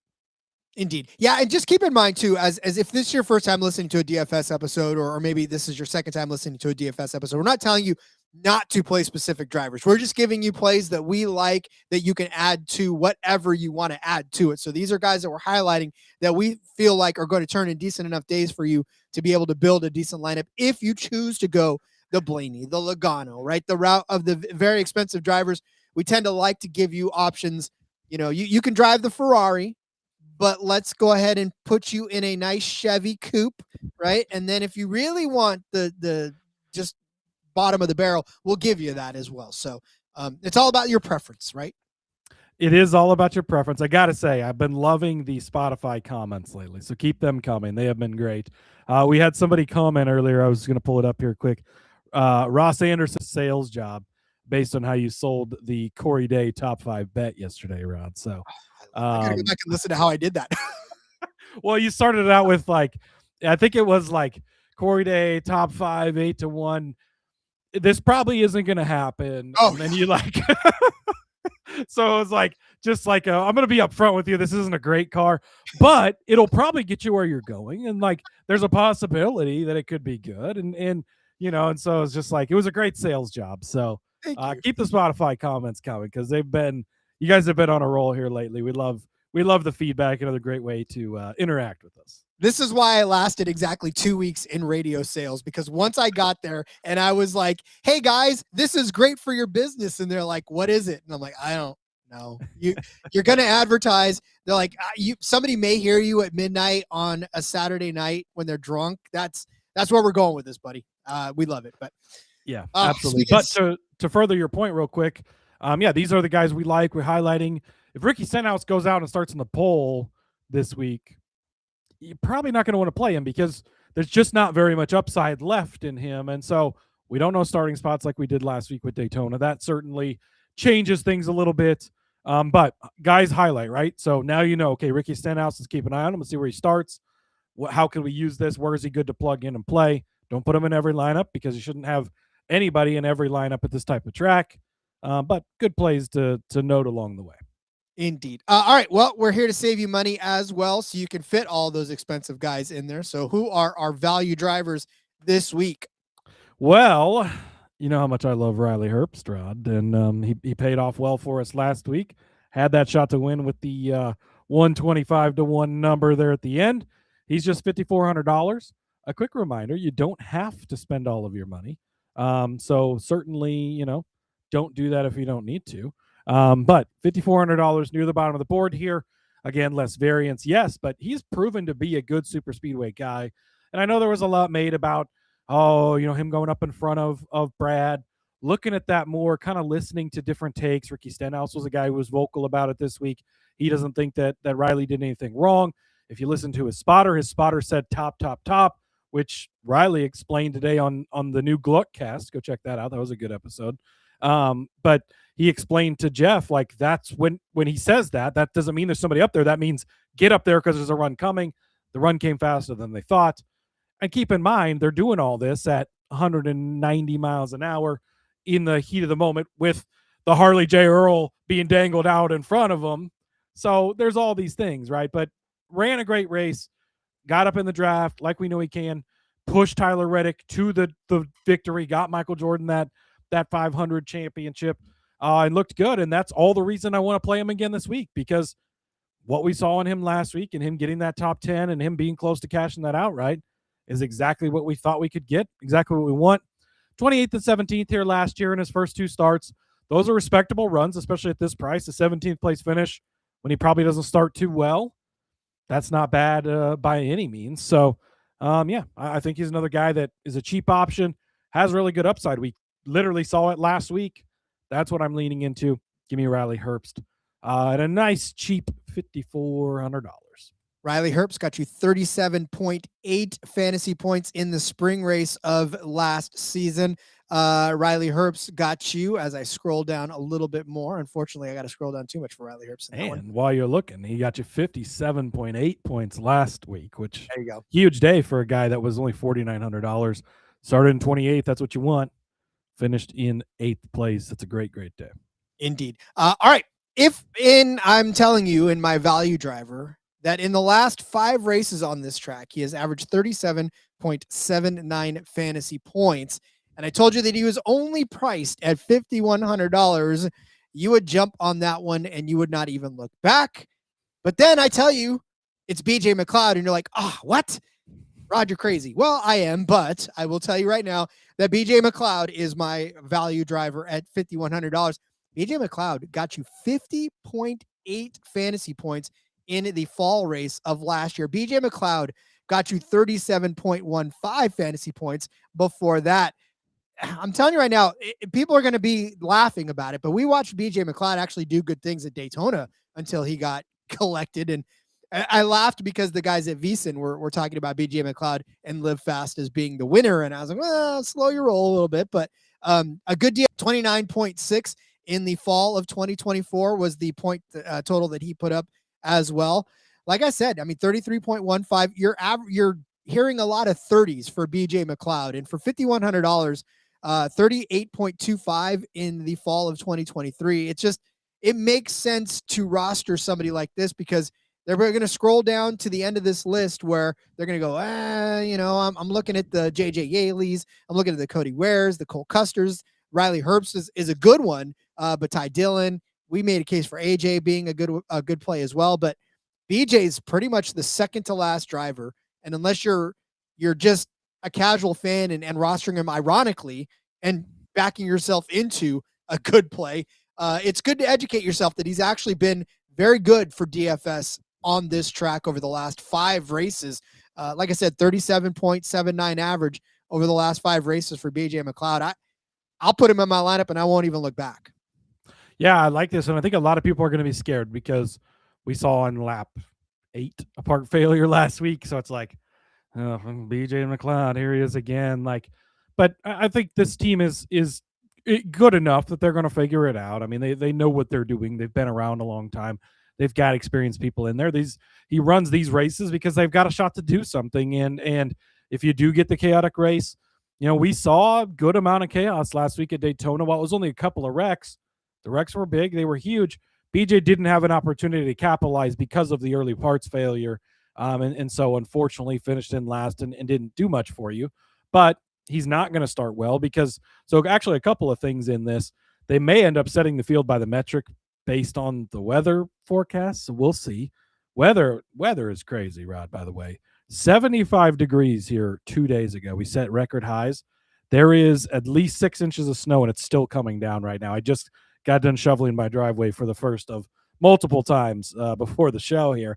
Indeed. Yeah, and just keep in mind, too, as if this is your first time listening to a DFS episode, or maybe this is your second time listening to a DFS episode, we're not telling you not to play specific drivers. We're just giving you plays that we like that you can add to whatever you want to add to it. So these are guys that we're highlighting that we feel like are going to turn in decent enough days for you to be able to build a decent lineup if you choose to go the Blaney, the Logano, right? The route of the very expensive drivers. We tend to like to give you options. You know, you can drive the Ferrari, but let's go ahead and put you in a nice Chevy coupe, right? And then if you really want the just bottom of the barrel, we'll give you that as well. So it's all about your preference, right? It is all about your preference. I got to say, I've been loving the Spotify comments lately, so keep them coming. They have been great. We had somebody comment earlier. I was going to pull it up here quick. Ross Anderson's sales job based on how you sold the Corey Day top 5 bet yesterday, Rod. So I gotta go back and listen to how I did that. well, you started it out with I think it was Corey Day top 5, 8-1. This probably isn't going to happen. Oh, and then you so it was I'm going to be upfront with you. This isn't a great car, but it'll probably get you where you're going. And there's a possibility that it could be good. And so it's just it was a great sales job. So keep the Spotify comments coming because you guys have been on a roll here lately. We love the feedback. Another great way to interact with us. This is why I lasted exactly 2 weeks in radio sales, because once I got there and I was like, hey guys, this is great for your business. And they're like, what is it? And I'm like, I don't know. You're going to advertise. They're like, somebody may hear you at midnight on a Saturday night when they're drunk. That's where we're going with this, buddy. We love it, but yeah, absolutely. But to further your point real quick. These are the guys we like. We're highlighting. If Ricky Stenhouse goes out and starts in the pole this week, you're probably not going to want to play him because there's just not very much upside left in him. And so we don't know starting spots like we did last week with Daytona. That certainly changes things a little bit. But guys highlight, right? So now okay, Ricky Stenhouse, let's keep an eye on him. Let's see where he starts. How can we use this? Where is he good to plug in and play? Don't put him in every lineup because you shouldn't have anybody in every lineup at this type of track. But good plays to note along the way. Indeed. All right. Well, we're here to save you money as well, so you can fit all those expensive guys in there. So who are our value drivers this week? Well, you know how much I love Riley Herbst, Rod, and he paid off well for us last week. Had that shot to win with the 125-1 number there at the end. He's just $5,400. A quick reminder, you don't have to spend all of your money. So certainly, don't do that if you don't need to. But $5,400 near the bottom of the board here. Again, less variance, yes, but he's proven to be a good super speedway guy. And I know there was a lot made about, him going up in front of Brad. Looking at that more, kind of listening to different takes. Ricky Stenhouse was a guy who was vocal about it this week. He doesn't think that Riley did anything wrong. If you listen to his spotter said top, which Riley explained today on the new Gluckcast. Go check that out. That was a good episode. But he explained to Jeff, that's when he says that doesn't mean there's somebody up there. That means get up there because there's a run coming. The run came faster than they thought. And keep in mind, they're doing all this at 190 miles an hour in the heat of the moment with the Harley J. Earl being dangled out in front of them. So there's all these things, right? But ran a great race, got up in the draft like we know he can, pushed Tyler Reddick to the victory, got Michael Jordan that 500 championship, and looked good. And that's all the reason I want to play him again this week, because what we saw in him last week and him getting that top 10 and him being close to cashing that outright is exactly what we thought we could get, exactly what we want. 28th and 17th here last year in his first 2 starts. Those are respectable runs, especially at this price. A 17th place finish when he probably doesn't start too well, that's not bad by any means. So, I think he's another guy that is a cheap option, has really good upside. We literally saw it last week. That's what I'm leaning into. Give me Riley Herbst at a nice, cheap $5,400. Riley Herbst got you 37.8 fantasy points in the spring race of last season. Riley Herbst got you, as I scroll down a little bit more. Unfortunately, I got to scroll down too much for Riley Herbst. And while you're looking, he got you 57.8 points last week, which there you go. Huge day for a guy that was only $4,900. Started in 28th. That's what you want. Finished in 8th place. That's a great, great day. Indeed. All right. I'm telling you in my value driver that in the last 5 races on this track, he has averaged 37.79 fantasy points. And I told you that he was only priced at $5,100. You would jump on that one and you would not even look back. But then I tell you, it's BJ McLeod, and you're like, what? Rod, you're crazy. Well, I am, but I will tell you right now that BJ McLeod is my value driver at $5,100. BJ McLeod got you 50.8 fantasy points in the fall race of last year. BJ McLeod got you 37.15 fantasy points before that. I'm telling you right now, people are going to be laughing about it, but we watched BJ McLeod actually do good things at Daytona until he got collected. And I laughed because the guys at VSiN were talking about BJ McLeod and Live Fast as being the winner. And I was like, well, slow your roll a little bit, but a good deal. 29.6 in the fall of 2024 was the point total that he put up as well. Like I said, I mean, 33.15, you're hearing a lot of 30s for BJ McLeod, and for $5,100, 38.25 in the fall of 2023. It makes sense to roster somebody like this because they're going to scroll down to the end of this list where they're going to go, I'm looking at the JJ Yaleys. I'm looking at the Cody Wares, the Cole Custers. Riley Herbst is a good one, but Ty Dillon, we made a case for AJ being a good play as well. But BJ's pretty much the second to last driver. And unless you're just a casual fan and rostering him ironically and backing yourself into a good play, it's good to educate yourself that he's actually been very good for DFS on this track over the last 5 races. Like I said, 37.79 average over the last 5 races for BJ McLeod. I'll put him in my lineup and I won't even look back. Yeah, I like this. And I think a lot of people are going to be scared because we saw on lap 8 a park failure last week. So it's like, oh, BJ McLeod, here he is again. But I think this team is good enough that they're going to figure it out. I mean, they know what they're doing. They've been around a long time. They've got experienced people in there. He runs these races because they've got a shot to do something. And if you do get the chaotic race, we saw a good amount of chaos last week at Daytona. While it was only a couple of wrecks, the wrecks were big. They were huge. BJ didn't have an opportunity to capitalize because of the early parts failure. And so unfortunately finished in last and didn't do much for you. But he's not going to start well so actually a couple of things in this. They may end up setting the field by the metric based on the weather forecast. So we'll see. Weather is crazy, Rod, by the way. 75 degrees here 2 days ago. We set record highs. There is at least 6 inches of snow, and it's still coming down right now. I just got done shoveling my driveway for the first of multiple times before the show here.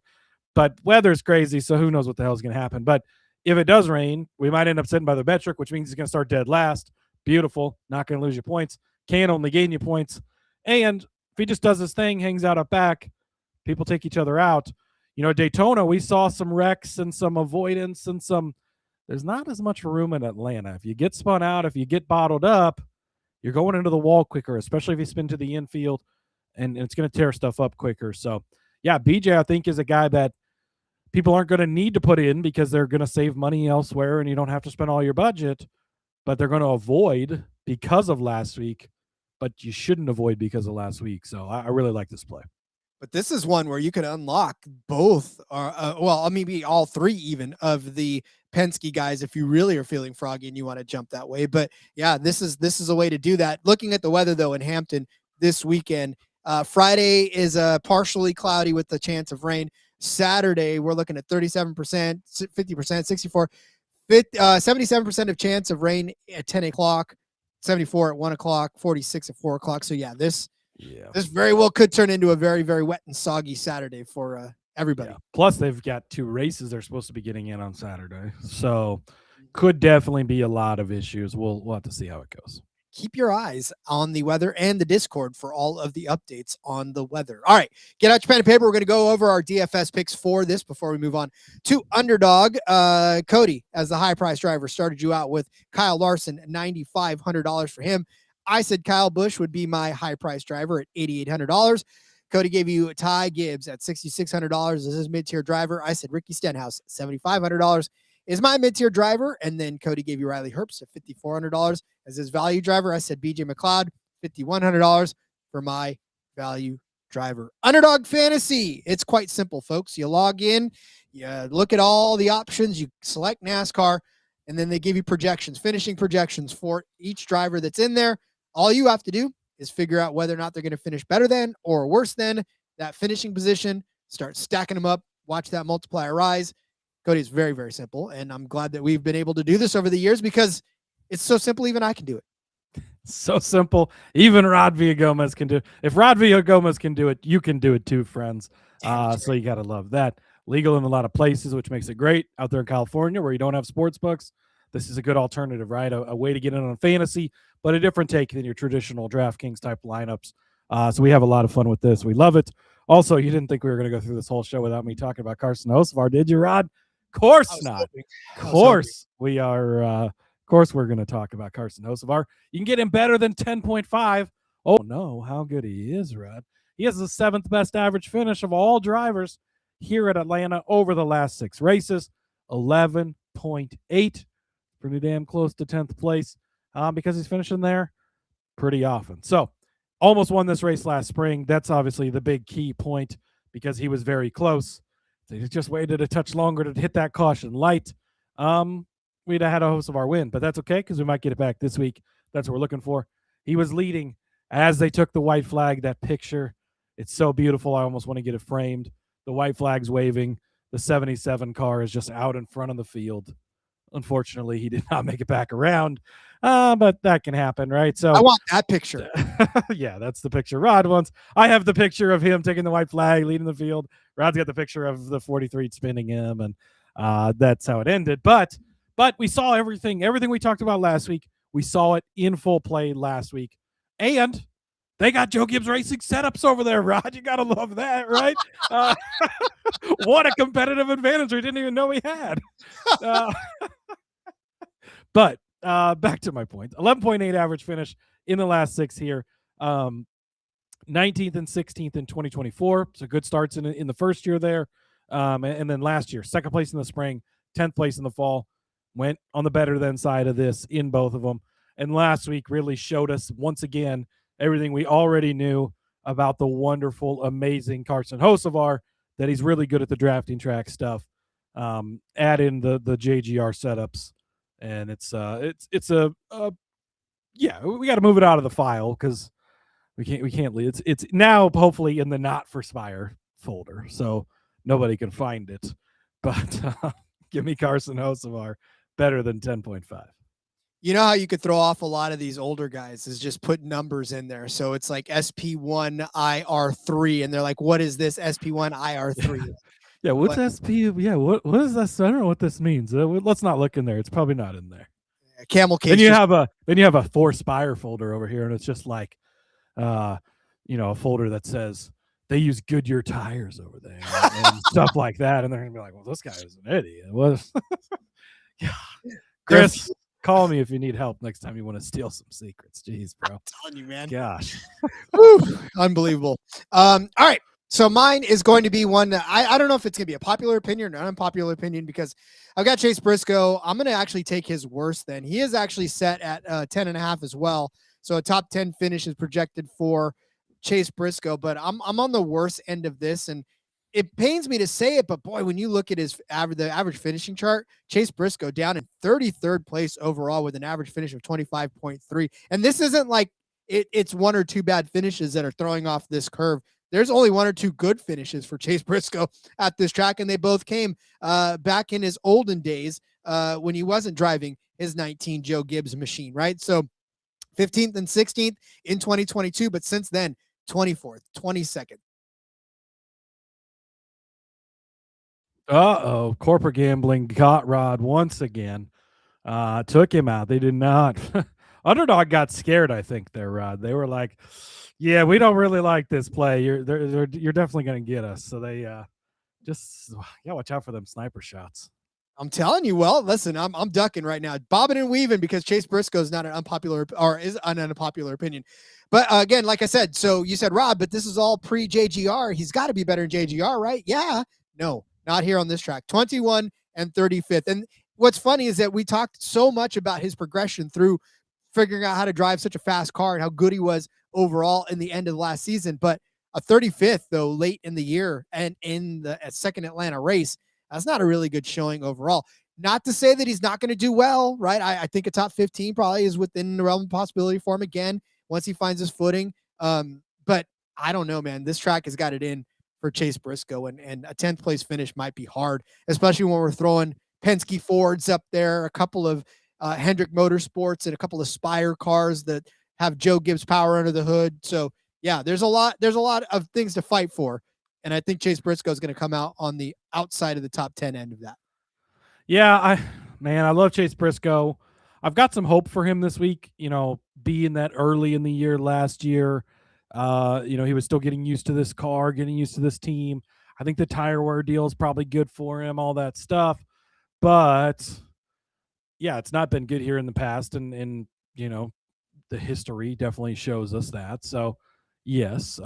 But weather's crazy, so who knows what the hell is going to happen. But if it does rain, we might end up sitting by the metric, which means he's going to start dead last. Beautiful. Not going to lose you points. Can only gain you points. And if he just does his thing, hangs out up back, people take each other out. Daytona, we saw some wrecks and some avoidance and there's not as much room in Atlanta. If you get spun out, if you get bottled up, you're going into the wall quicker, especially if you spin to the infield, and it's going to tear stuff up quicker. So, yeah, BJ, I think, is a guy that people aren't going to need to put in because they're going to save money elsewhere and you don't have to spend all your budget, but they're going to avoid because of last week, but you shouldn't avoid because of last week. So I really like this play. But this is one where you could unlock both, or maybe all 3 even of the Penske guys if you really are feeling froggy and you want to jump that way. But yeah, this is a way to do that. Looking at the weather though in Hampton this weekend, Friday is partially cloudy with the chance of rain. Saturday we're looking at 37%, 50%, 64, 77% of chance of rain at 10 o'clock, 74 at 1 o'clock, 46 at 4 o'clock. So yeah, this very well could turn into a very, very wet and soggy Saturday for everybody. Yeah. Plus, they've got 2 races they're supposed to be getting in on Saturday. So could definitely be a lot of issues. We'll have to see how it goes. Keep your eyes on the weather and the Discord for all of the updates on the weather. All right, get out your pen and paper. We're going to go over our DFS picks for this before we move on to Underdog. Cody, as the high price driver, started you out with Kyle Larson, $9,500 for him. I said Kyle Busch would be my high price driver at $8,800. Cody gave you Ty Gibbs at $6,600 as his mid-tier driver. I said Ricky Stenhouse, $7,500 is my mid-tier driver. And then Cody gave you Riley Herbst at $5,400 as his value driver. I said BJ McLeod, $5,100 for my value driver. Underdog Fantasy. It's quite simple, folks. You log in, you look at all the options, you select NASCAR, and then they give you projections, finishing projections for each driver that's in there. All you have to do is figure out whether or not they're going to finish better than or worse than that finishing position, start stacking them up, watch that multiplier rise. Cody, it's very, very simple, and I'm glad that we've been able to do this over the years because it's so simple, even I can do it. So simple. Even Rod Villagomez can do it. If Rod Villagomez can do it, you can do it too, friends. So you got to love that. Legal in a lot of places, which makes it great. Out there in California where you don't have sports books, this is a good alternative, right? A way to get in on fantasy, but a different take than your traditional DraftKings type lineups. So we have a lot of fun with this. We love it. Also, you didn't think we were going to go through this whole show without me talking about Carson Hocevar, did you, Rod? Of course not. Of course we are. Of course we're going to talk about Carson Hocevar. You can get him better than 10.5. Oh no, how good he is, Rod. He has the 7th best average finish of all drivers here at Atlanta over the last 6 races, 11.8. Pretty damn close to 10th place because he's finishing there pretty often. So almost won this race last spring. That's obviously the big key point because he was very close. So he just waited a touch longer to hit that caution light. We'd have had a host of our win, but that's okay because we might get it back this week. That's what we're looking for. He was leading as they took the white flag. That picture, it's so beautiful. I almost want to get it framed. The white flag's waving. The 77 car is just out in front of the field. Unfortunately, he did not make it back around, but that can happen, right? So I want that picture. Yeah, that's the picture Rod wants. I have the picture of him taking the white flag, leading the field. Rod's got the picture of the 43 spinning him, and that's how it ended. But we saw everything we talked about last week. We saw it in full play last week, and they got Joe Gibbs Racing setups over there, Rod. You got to love that, right? What a competitive advantage we didn't even know we had. But back to my point, 11.8 average finish in the last 6 here. 19th and 16th in 2024. So good starts in the first year there. And then last year, 2nd place in the spring, 10th place in the fall. Went on the better than side of this in both of them. And last week really showed us once again everything we already knew about the wonderful, amazing Carson Hocevar, that he's really good at the drafting track stuff. Add in the JGR setups, and it's we got to move it out of the file because we can't leave. It's now hopefully in the not for Spire folder, so nobody can find it. But give me Carson Hocevar better than 10.5. You know how you could throw off a lot of these older guys is just put numbers in there. So it's like SP1 IR3, and they're like, what is this SP1 IR3? Yeah, what's SP? Yeah, what is that? I don't know what this means. Let's not look in there. It's probably not in there. Camel case. Then you have a for Spire folder over here, and it's just like, a folder that says they use Goodyear tires over there and stuff like that, and they're gonna be like, well, this guy is an idiot. What? Yeah, Chris. Call me if you need help next time you want to steal some secrets. Jeez, bro. I'm telling you, man. Gosh. Woo, unbelievable. All right. So mine is going to be one that I don't know if it's going to be a popular opinion or an unpopular opinion because I've got Chase Briscoe. I'm going to actually take his worst then. He is actually set at 10.5 as well. So a top 10 finish is projected for Chase Briscoe, but I'm on the worst end of this, and it pains me to say it, but boy, when you look at the average finishing chart, Chase Briscoe down in 33rd place overall with an average finish of 25.3. And this isn't like it's 1 or 2 bad finishes that are throwing off this curve. There's only 1 or 2 good finishes for Chase Briscoe at this track, and they both came back in his olden days when he wasn't driving his 19 Joe Gibbs machine, right? So 15th and 16th in 2022, but since then, 24th, 22nd. Corporate gambling got Rod once again. Took him out. They did not. Underdog got scared, I think, there, Rod. They were like, yeah, we don't really like this play. You're definitely going to get us. So they just watch out for them sniper shots. I'm telling you. Well, listen, I'm ducking right now, bobbing and weaving because Chase Briscoe is not an unpopular or is an unpopular opinion. But again, like I said, so you said, Rob, but this is all pre JGR. He's got to be better than JGR, right? Yeah. No. Not here on this track, 21 and 35th. And what's funny is that we talked so much about his progression through figuring out how to drive such a fast car and how good he was overall in the end of the last season. But a 35th, though, late in the year and in the second Atlanta race, that's not a really good showing overall. Not to say that he's not going to do well, right? I think a top 15 probably is within the realm of possibility for him again once he finds his footing. But I don't know, man. This track has got it in for Chase Briscoe, and a 10th place finish might be hard, especially when we're throwing Penske Fords up there, a couple of Hendrick Motorsports, and a couple of Spire cars that have Joe Gibbs power under the hood. So yeah, there's a lot of things to fight for. And I think Chase Briscoe is going to come out on the outside of the top 10 end of that. Yeah, I love Chase Briscoe. I've got some hope for him this week, being that early in the year last year, he was still getting used to this car, getting used to this team. I think the tire wear deal is probably good for him, all that stuff. But yeah, it's not been good here in the past. And the history definitely shows us that. So yes,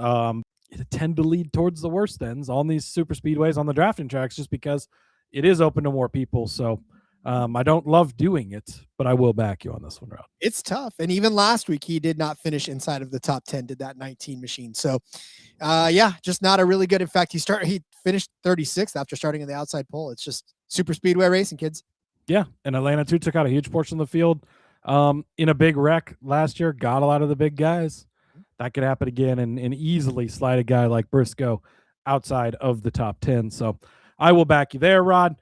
it tend to lead towards the worst ends on these super speedways on the drafting tracks, just because it is open to more people. So I don't love doing it, but I will back you on this one, Rod. It's tough. And even last week, he did not finish inside of the top 10, did that 19 machine. So just not a really good. In fact, he finished 36th after starting in the outside pole. It's just super speedway racing, kids. Yeah. And Atlanta too took out a huge portion of the field in a big wreck last year, got a lot of the big guys. That could happen again and easily slide a guy like Briscoe outside of the top 10. So I will back you there, Rod.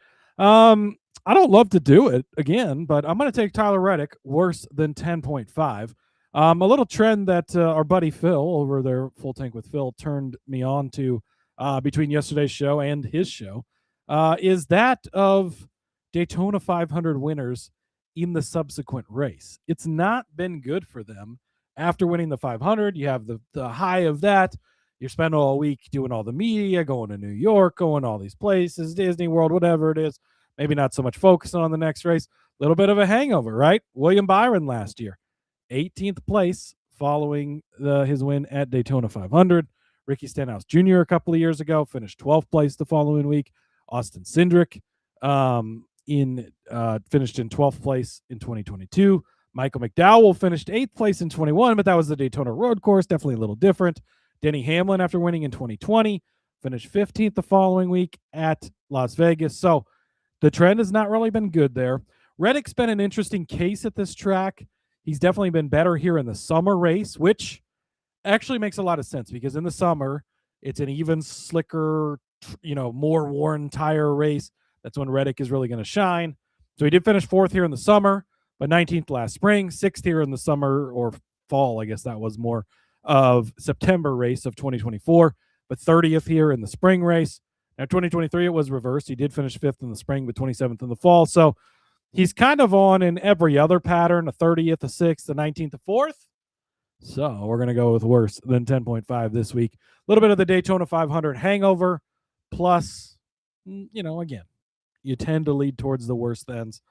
I don't love to do it again, but I'm going to take Tyler Reddick worse than 10.5. A little trend that our buddy Phil over there, Full Tank with Phil, turned me on to between yesterday's show and his show is that of Daytona 500 winners in the subsequent race. It's not been good for them. After winning the 500, you have the high of that. You're spending all week doing all the media, going to New York, going all these places, Disney World, whatever it is. Maybe not so much focusing on the next race. A little bit of a hangover, right? William Byron last year, 18th place following his win at Daytona 500. Ricky Stenhouse Jr. a couple of years ago finished 12th place the following week. Austin Cindric finished in 12th place in 2022. Michael McDowell finished 8th place in 21, but that was the Daytona road course, definitely a little different. Denny Hamlin, after winning in 2020, finished 15th the following week at Las Vegas. So the trend has not really been good there. Reddick's been an interesting case at this track. He's definitely been better here in the summer race, which actually makes a lot of sense because in the summer, it's an even slicker, more worn tire race. That's when Reddick is really going to shine. So he did finish 4th here in the summer, but 19th last spring, 6th here in the summer or fall, I guess that was more of September race of 2024, but 30th here in the spring race. Now, 2023, it was reversed. He did finish 5th in the spring, but 27th in the fall. So he's kind of on in every other pattern, a 30th, a 6th, a 19th, a 4th. So we're going to go with worse than 10.5 this week. A little bit of the Daytona 500 hangover, plus, again, you tend to lead towards the worst ends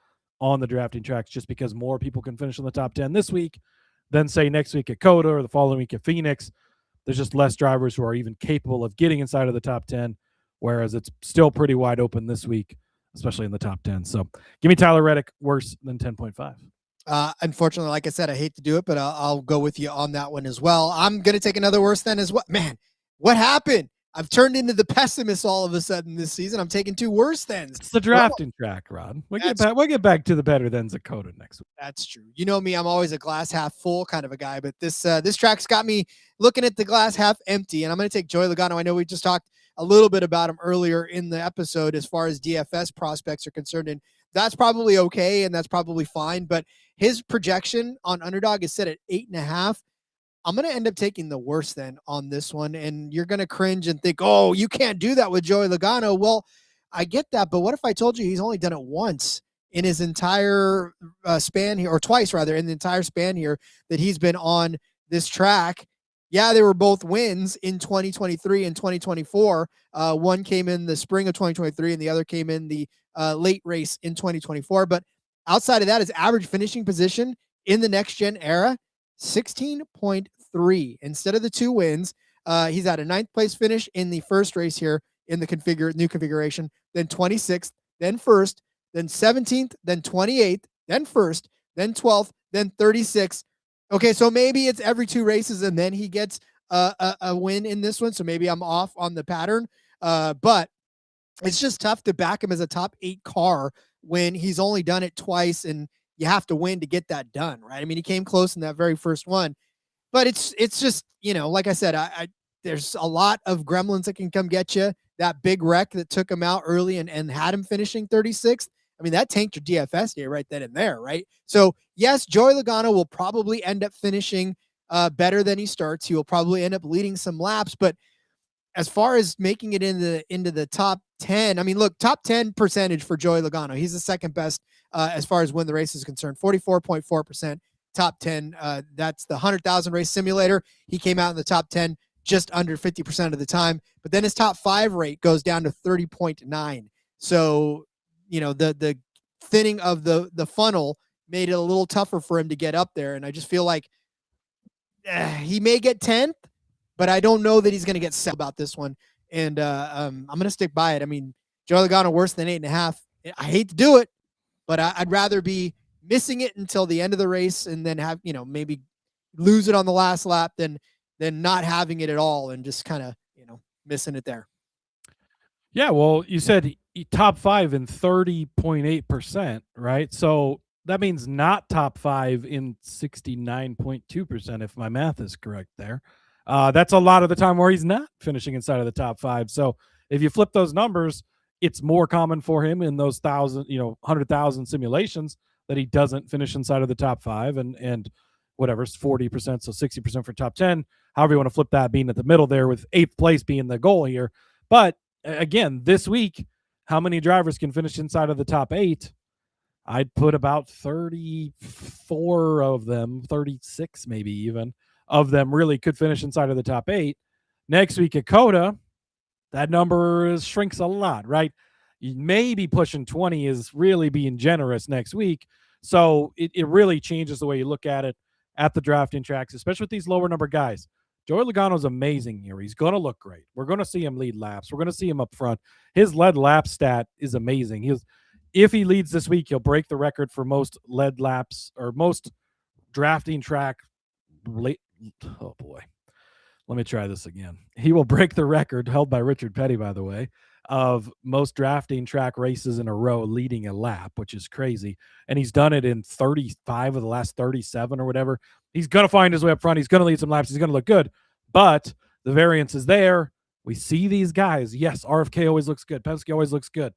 on the drafting tracks just because more people can finish in the top 10 this week than, say, next week at Coda or the following week at Phoenix. There's just less drivers who are even capable of getting inside of the top 10. Whereas it's still pretty wide open this week, especially in the top 10. So give me Tyler Reddick worse than 10.5. Unfortunately, like I said, I hate to do it, but I'll go with you on that one as well. I'm going to take another worse than as well. Man, what happened? I've turned into the pessimist all of a sudden this season. I'm taking 2 worse thans. It's the drafting track, Rod. We'll get back to the better thans at Coda next week. That's true. You know me, I'm always a glass half full kind of a guy, but this track's got me looking at the glass half empty, and I'm going to take Joey Logano. I know we just talked a little bit about him earlier in the episode as far as DFS prospects are concerned, and that's probably okay, and that's probably fine, but his projection on Underdog is set at 8.5. I'm going to end up taking the worst then on this one, and you're going to cringe and think, oh, you can't do that with Joey Logano. Well, I get that, but what if I told you he's only done it once in his entire span here, or twice rather, in the entire span here that he's been on this track? Yeah, they were both wins in 2023 and 2024. One came in the spring of 2023 and the other came in the late race in 2024. But outside of that, his average finishing position in the next-gen era, 16.3. Instead of the 2 wins, he's at a 9th place finish in the first race here in the new configuration, then 26th, then 1st, then 17th, then 28th, then 1st, then 12th, then 36th. Okay, so maybe it's every 2 races and then he gets a win in this one. So maybe I'm off on the pattern. But it's just tough to back him as a top 8 car when he's only done it twice and you have to win to get that done, right? I mean, he came close in that very first one. But it's just, like I said, there's a lot of gremlins that can come get you. That big wreck that took him out early and had him finishing 36th. I mean, that tanked your DFS day right then and there, right? So, yes, Joey Logano will probably end up finishing better than he starts. He will probably end up leading some laps, but as far as making it into the top 10, I mean, look, top 10 percentage for Joey Logano. He's the second best as far as win the race is concerned. 44.4% top 10. That's the 100,000 race simulator. He came out in the top 10 just under 50% of the time. But then his top 5 rate goes down to 30.9. So, the thinning of the funnel made it a little tougher for him to get up there. And I just feel like he may get 10th, but I don't know that he's going to get set about this one. And I'm going to stick by it. I mean, Joey Logano worse than 8.5. I hate to do it, but I'd rather be missing it until the end of the race and then have, maybe lose it on the last lap than not having it at all and just kind of, missing it there. Yeah, well, you said top 5 in 30.8%, right? So that means not top 5 in 69.2%, if my math is correct there. That's a lot of the time where he's not finishing inside of the top 5. So if you flip those numbers, it's more common for him in those 100,000 simulations that he doesn't finish inside of the top 5 and whatever's 40%, so 60% for top 10. However you want to flip that, being at the middle there with 8th place being the goal here. But again, this week, how many drivers can finish inside of the top 8? I'd put about 34 of them, 36 maybe even, of them really could finish inside of the top 8. Next week at Coda, that number shrinks a lot, right? You may be pushing 20 is really being generous next week. So it really changes the way you look at it at the drafting tracks, especially with these lower number guys. Joey Logano's amazing here. He's going to look great. We're going to see him lead laps. We're going to see him up front. His lead lap stat is amazing. If he leads this week, he'll break the record for most lead laps or most drafting track. Oh, boy. Let me try this again. He will break the record, held by Richard Petty, by the way, of most drafting track races in a row leading a lap, which is crazy. And he's done it in 35 of the last 37 or whatever. He's going to find his way up front. He's going to lead some laps. He's going to look good. But the variance is there. We see these guys. Yes, RFK always looks good. Penske always looks good.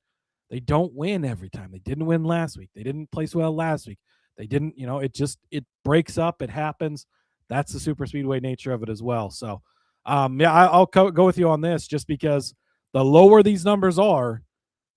They don't win every time. They didn't win last week. They didn't place well last week. They didn't, it breaks up. It happens. That's the super speedway nature of it as well. So, I'll go with you on this just because the lower these numbers are,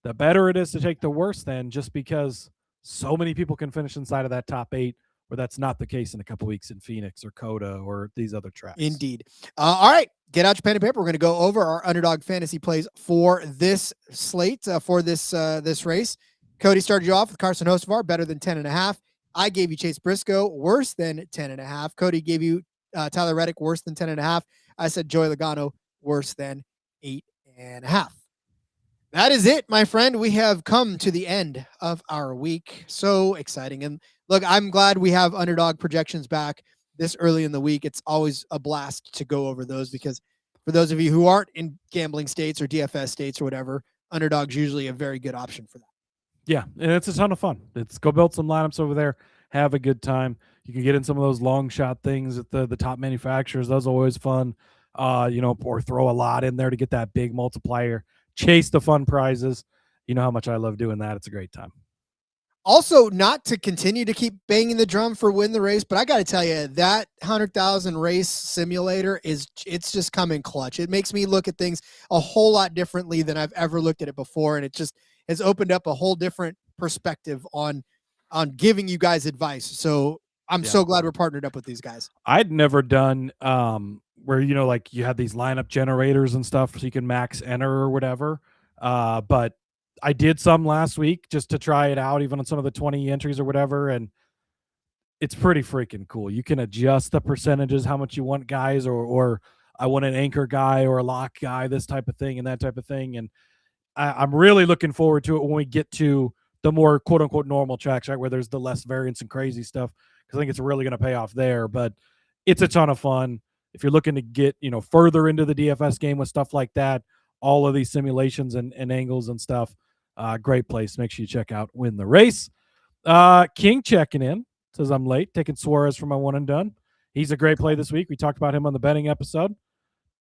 the better it is to take the worst then, just because so many people can finish inside of that top 8, where that's not the case in a couple weeks in Phoenix or Coda or these other tracks. Indeed. All right, get out your pen and paper. We're going to go over our underdog fantasy plays for this slate, for this race. Cody started you off with Carson Hocevar, better than 10.5. I gave you Chase Briscoe, worse than 10.5. Cody gave you Tyler Reddick, worse than 10.5. I said Joey Logano, worse than 8.5. That is it, my friend. We have come to the end of our week. So exciting. And look, I'm glad we have underdog projections back this early in the week. It's always a blast to go over those because for those of you who aren't in gambling states or DFS states or whatever, underdog's usually a very good option for that. Yeah, and it's a ton of fun. Go build some lineups over there, have a good time. You can get in some of those long shot things at the top manufacturers. Those are always fun, or throw a lot in there to get that big multiplier. Chase the fun prizes. You know how much I love doing that. It's a great time. Also, not to continue to keep banging the drum for win the race, but I got to tell you, that 100,000 race simulator it's just coming clutch. It makes me look at things a whole lot differently than I've ever looked at it before, and it just has opened up a whole different perspective on giving you guys advice. So I'm so glad we're partnered up with these guys. I'd never done where like you had these lineup generators and stuff so you can max enter or whatever. But I did some last week just to try it out, even on some of the 20 entries or whatever, and it's pretty freaking cool. You can adjust the percentages, how much you want guys, or I want an anchor guy or a lock guy, this type of thing and that type of thing. And I'm really looking forward to it when we get to the more quote unquote normal tracks, right, where there's the less variance and crazy stuff, because I think it's really going to pay off there. But it's a ton of fun. If you're looking to get, further into the DFS game with stuff like that, all of these simulations and angles and stuff, great place. Make sure you check out Win the Race. King checking in, says I'm late, taking Suarez for my one and done. He's a great play this week. We talked about him on the betting episode.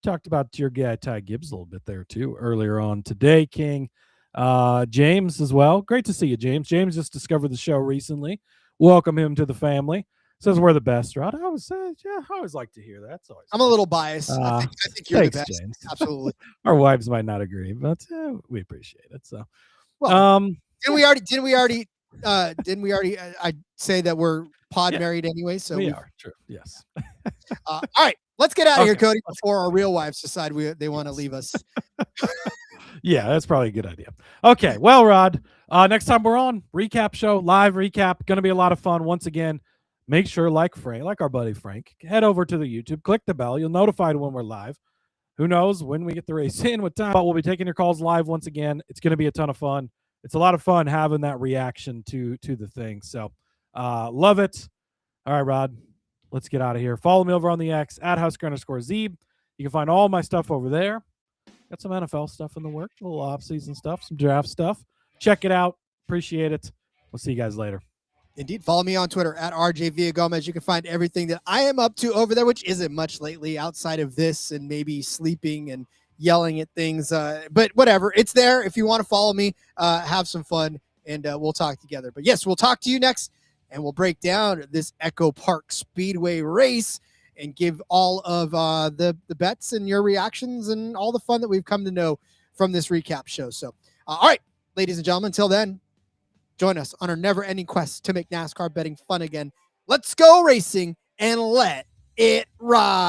Talked about your guy Ty Gibbs a little bit there too earlier on today, King. James as well. Great to see you, James. James just discovered the show recently. Welcome him to the family. Says we're the best, Rod. I always say, yeah, I always like to hear that. That's always I'm a little biased. I think you're thanks, the best. James. Absolutely. Our wives might not agree, but we appreciate it. So, Well, didn't we already I say that we're pod married anyway? So we are true. Yes. All right, let's get out of here, Okay. Cody, before our real wives decide they want to leave us. Yeah, that's probably a good idea. Okay, well, Rod, next time we're on recap show, live recap, going to be a lot of fun. Once again, make sure, like our buddy Frank, head over to the YouTube, click the bell. You'll notified when we're live. Who knows when we get the race in, what time? But we'll be taking your calls live once again. It's going to be a ton of fun. It's a lot of fun having that reaction to the thing. So, love it. All right, Rod, let's get out of here. Follow me over on the X at @Husker_Zeeb. You can find all my stuff over there. Got some NFL stuff in the works, a little off-season stuff, some draft stuff. Check it out. Appreciate it. We'll see you guys later. Indeed. Follow me on Twitter at RJ Villagomez. You can find everything that I am up to over there, which isn't much lately outside of this and maybe sleeping and yelling at things. But whatever, it's there. If you want to follow me, have some fun, and we'll talk together. But yes, we'll talk to you next, and we'll break down this EchoPark Speedway race and give all of the bets and your reactions and all the fun that we've come to know from this recap show. So, all right, ladies and gentlemen, until then, join us on our never-ending quest to make NASCAR betting fun again. Let's go racing and let it ride.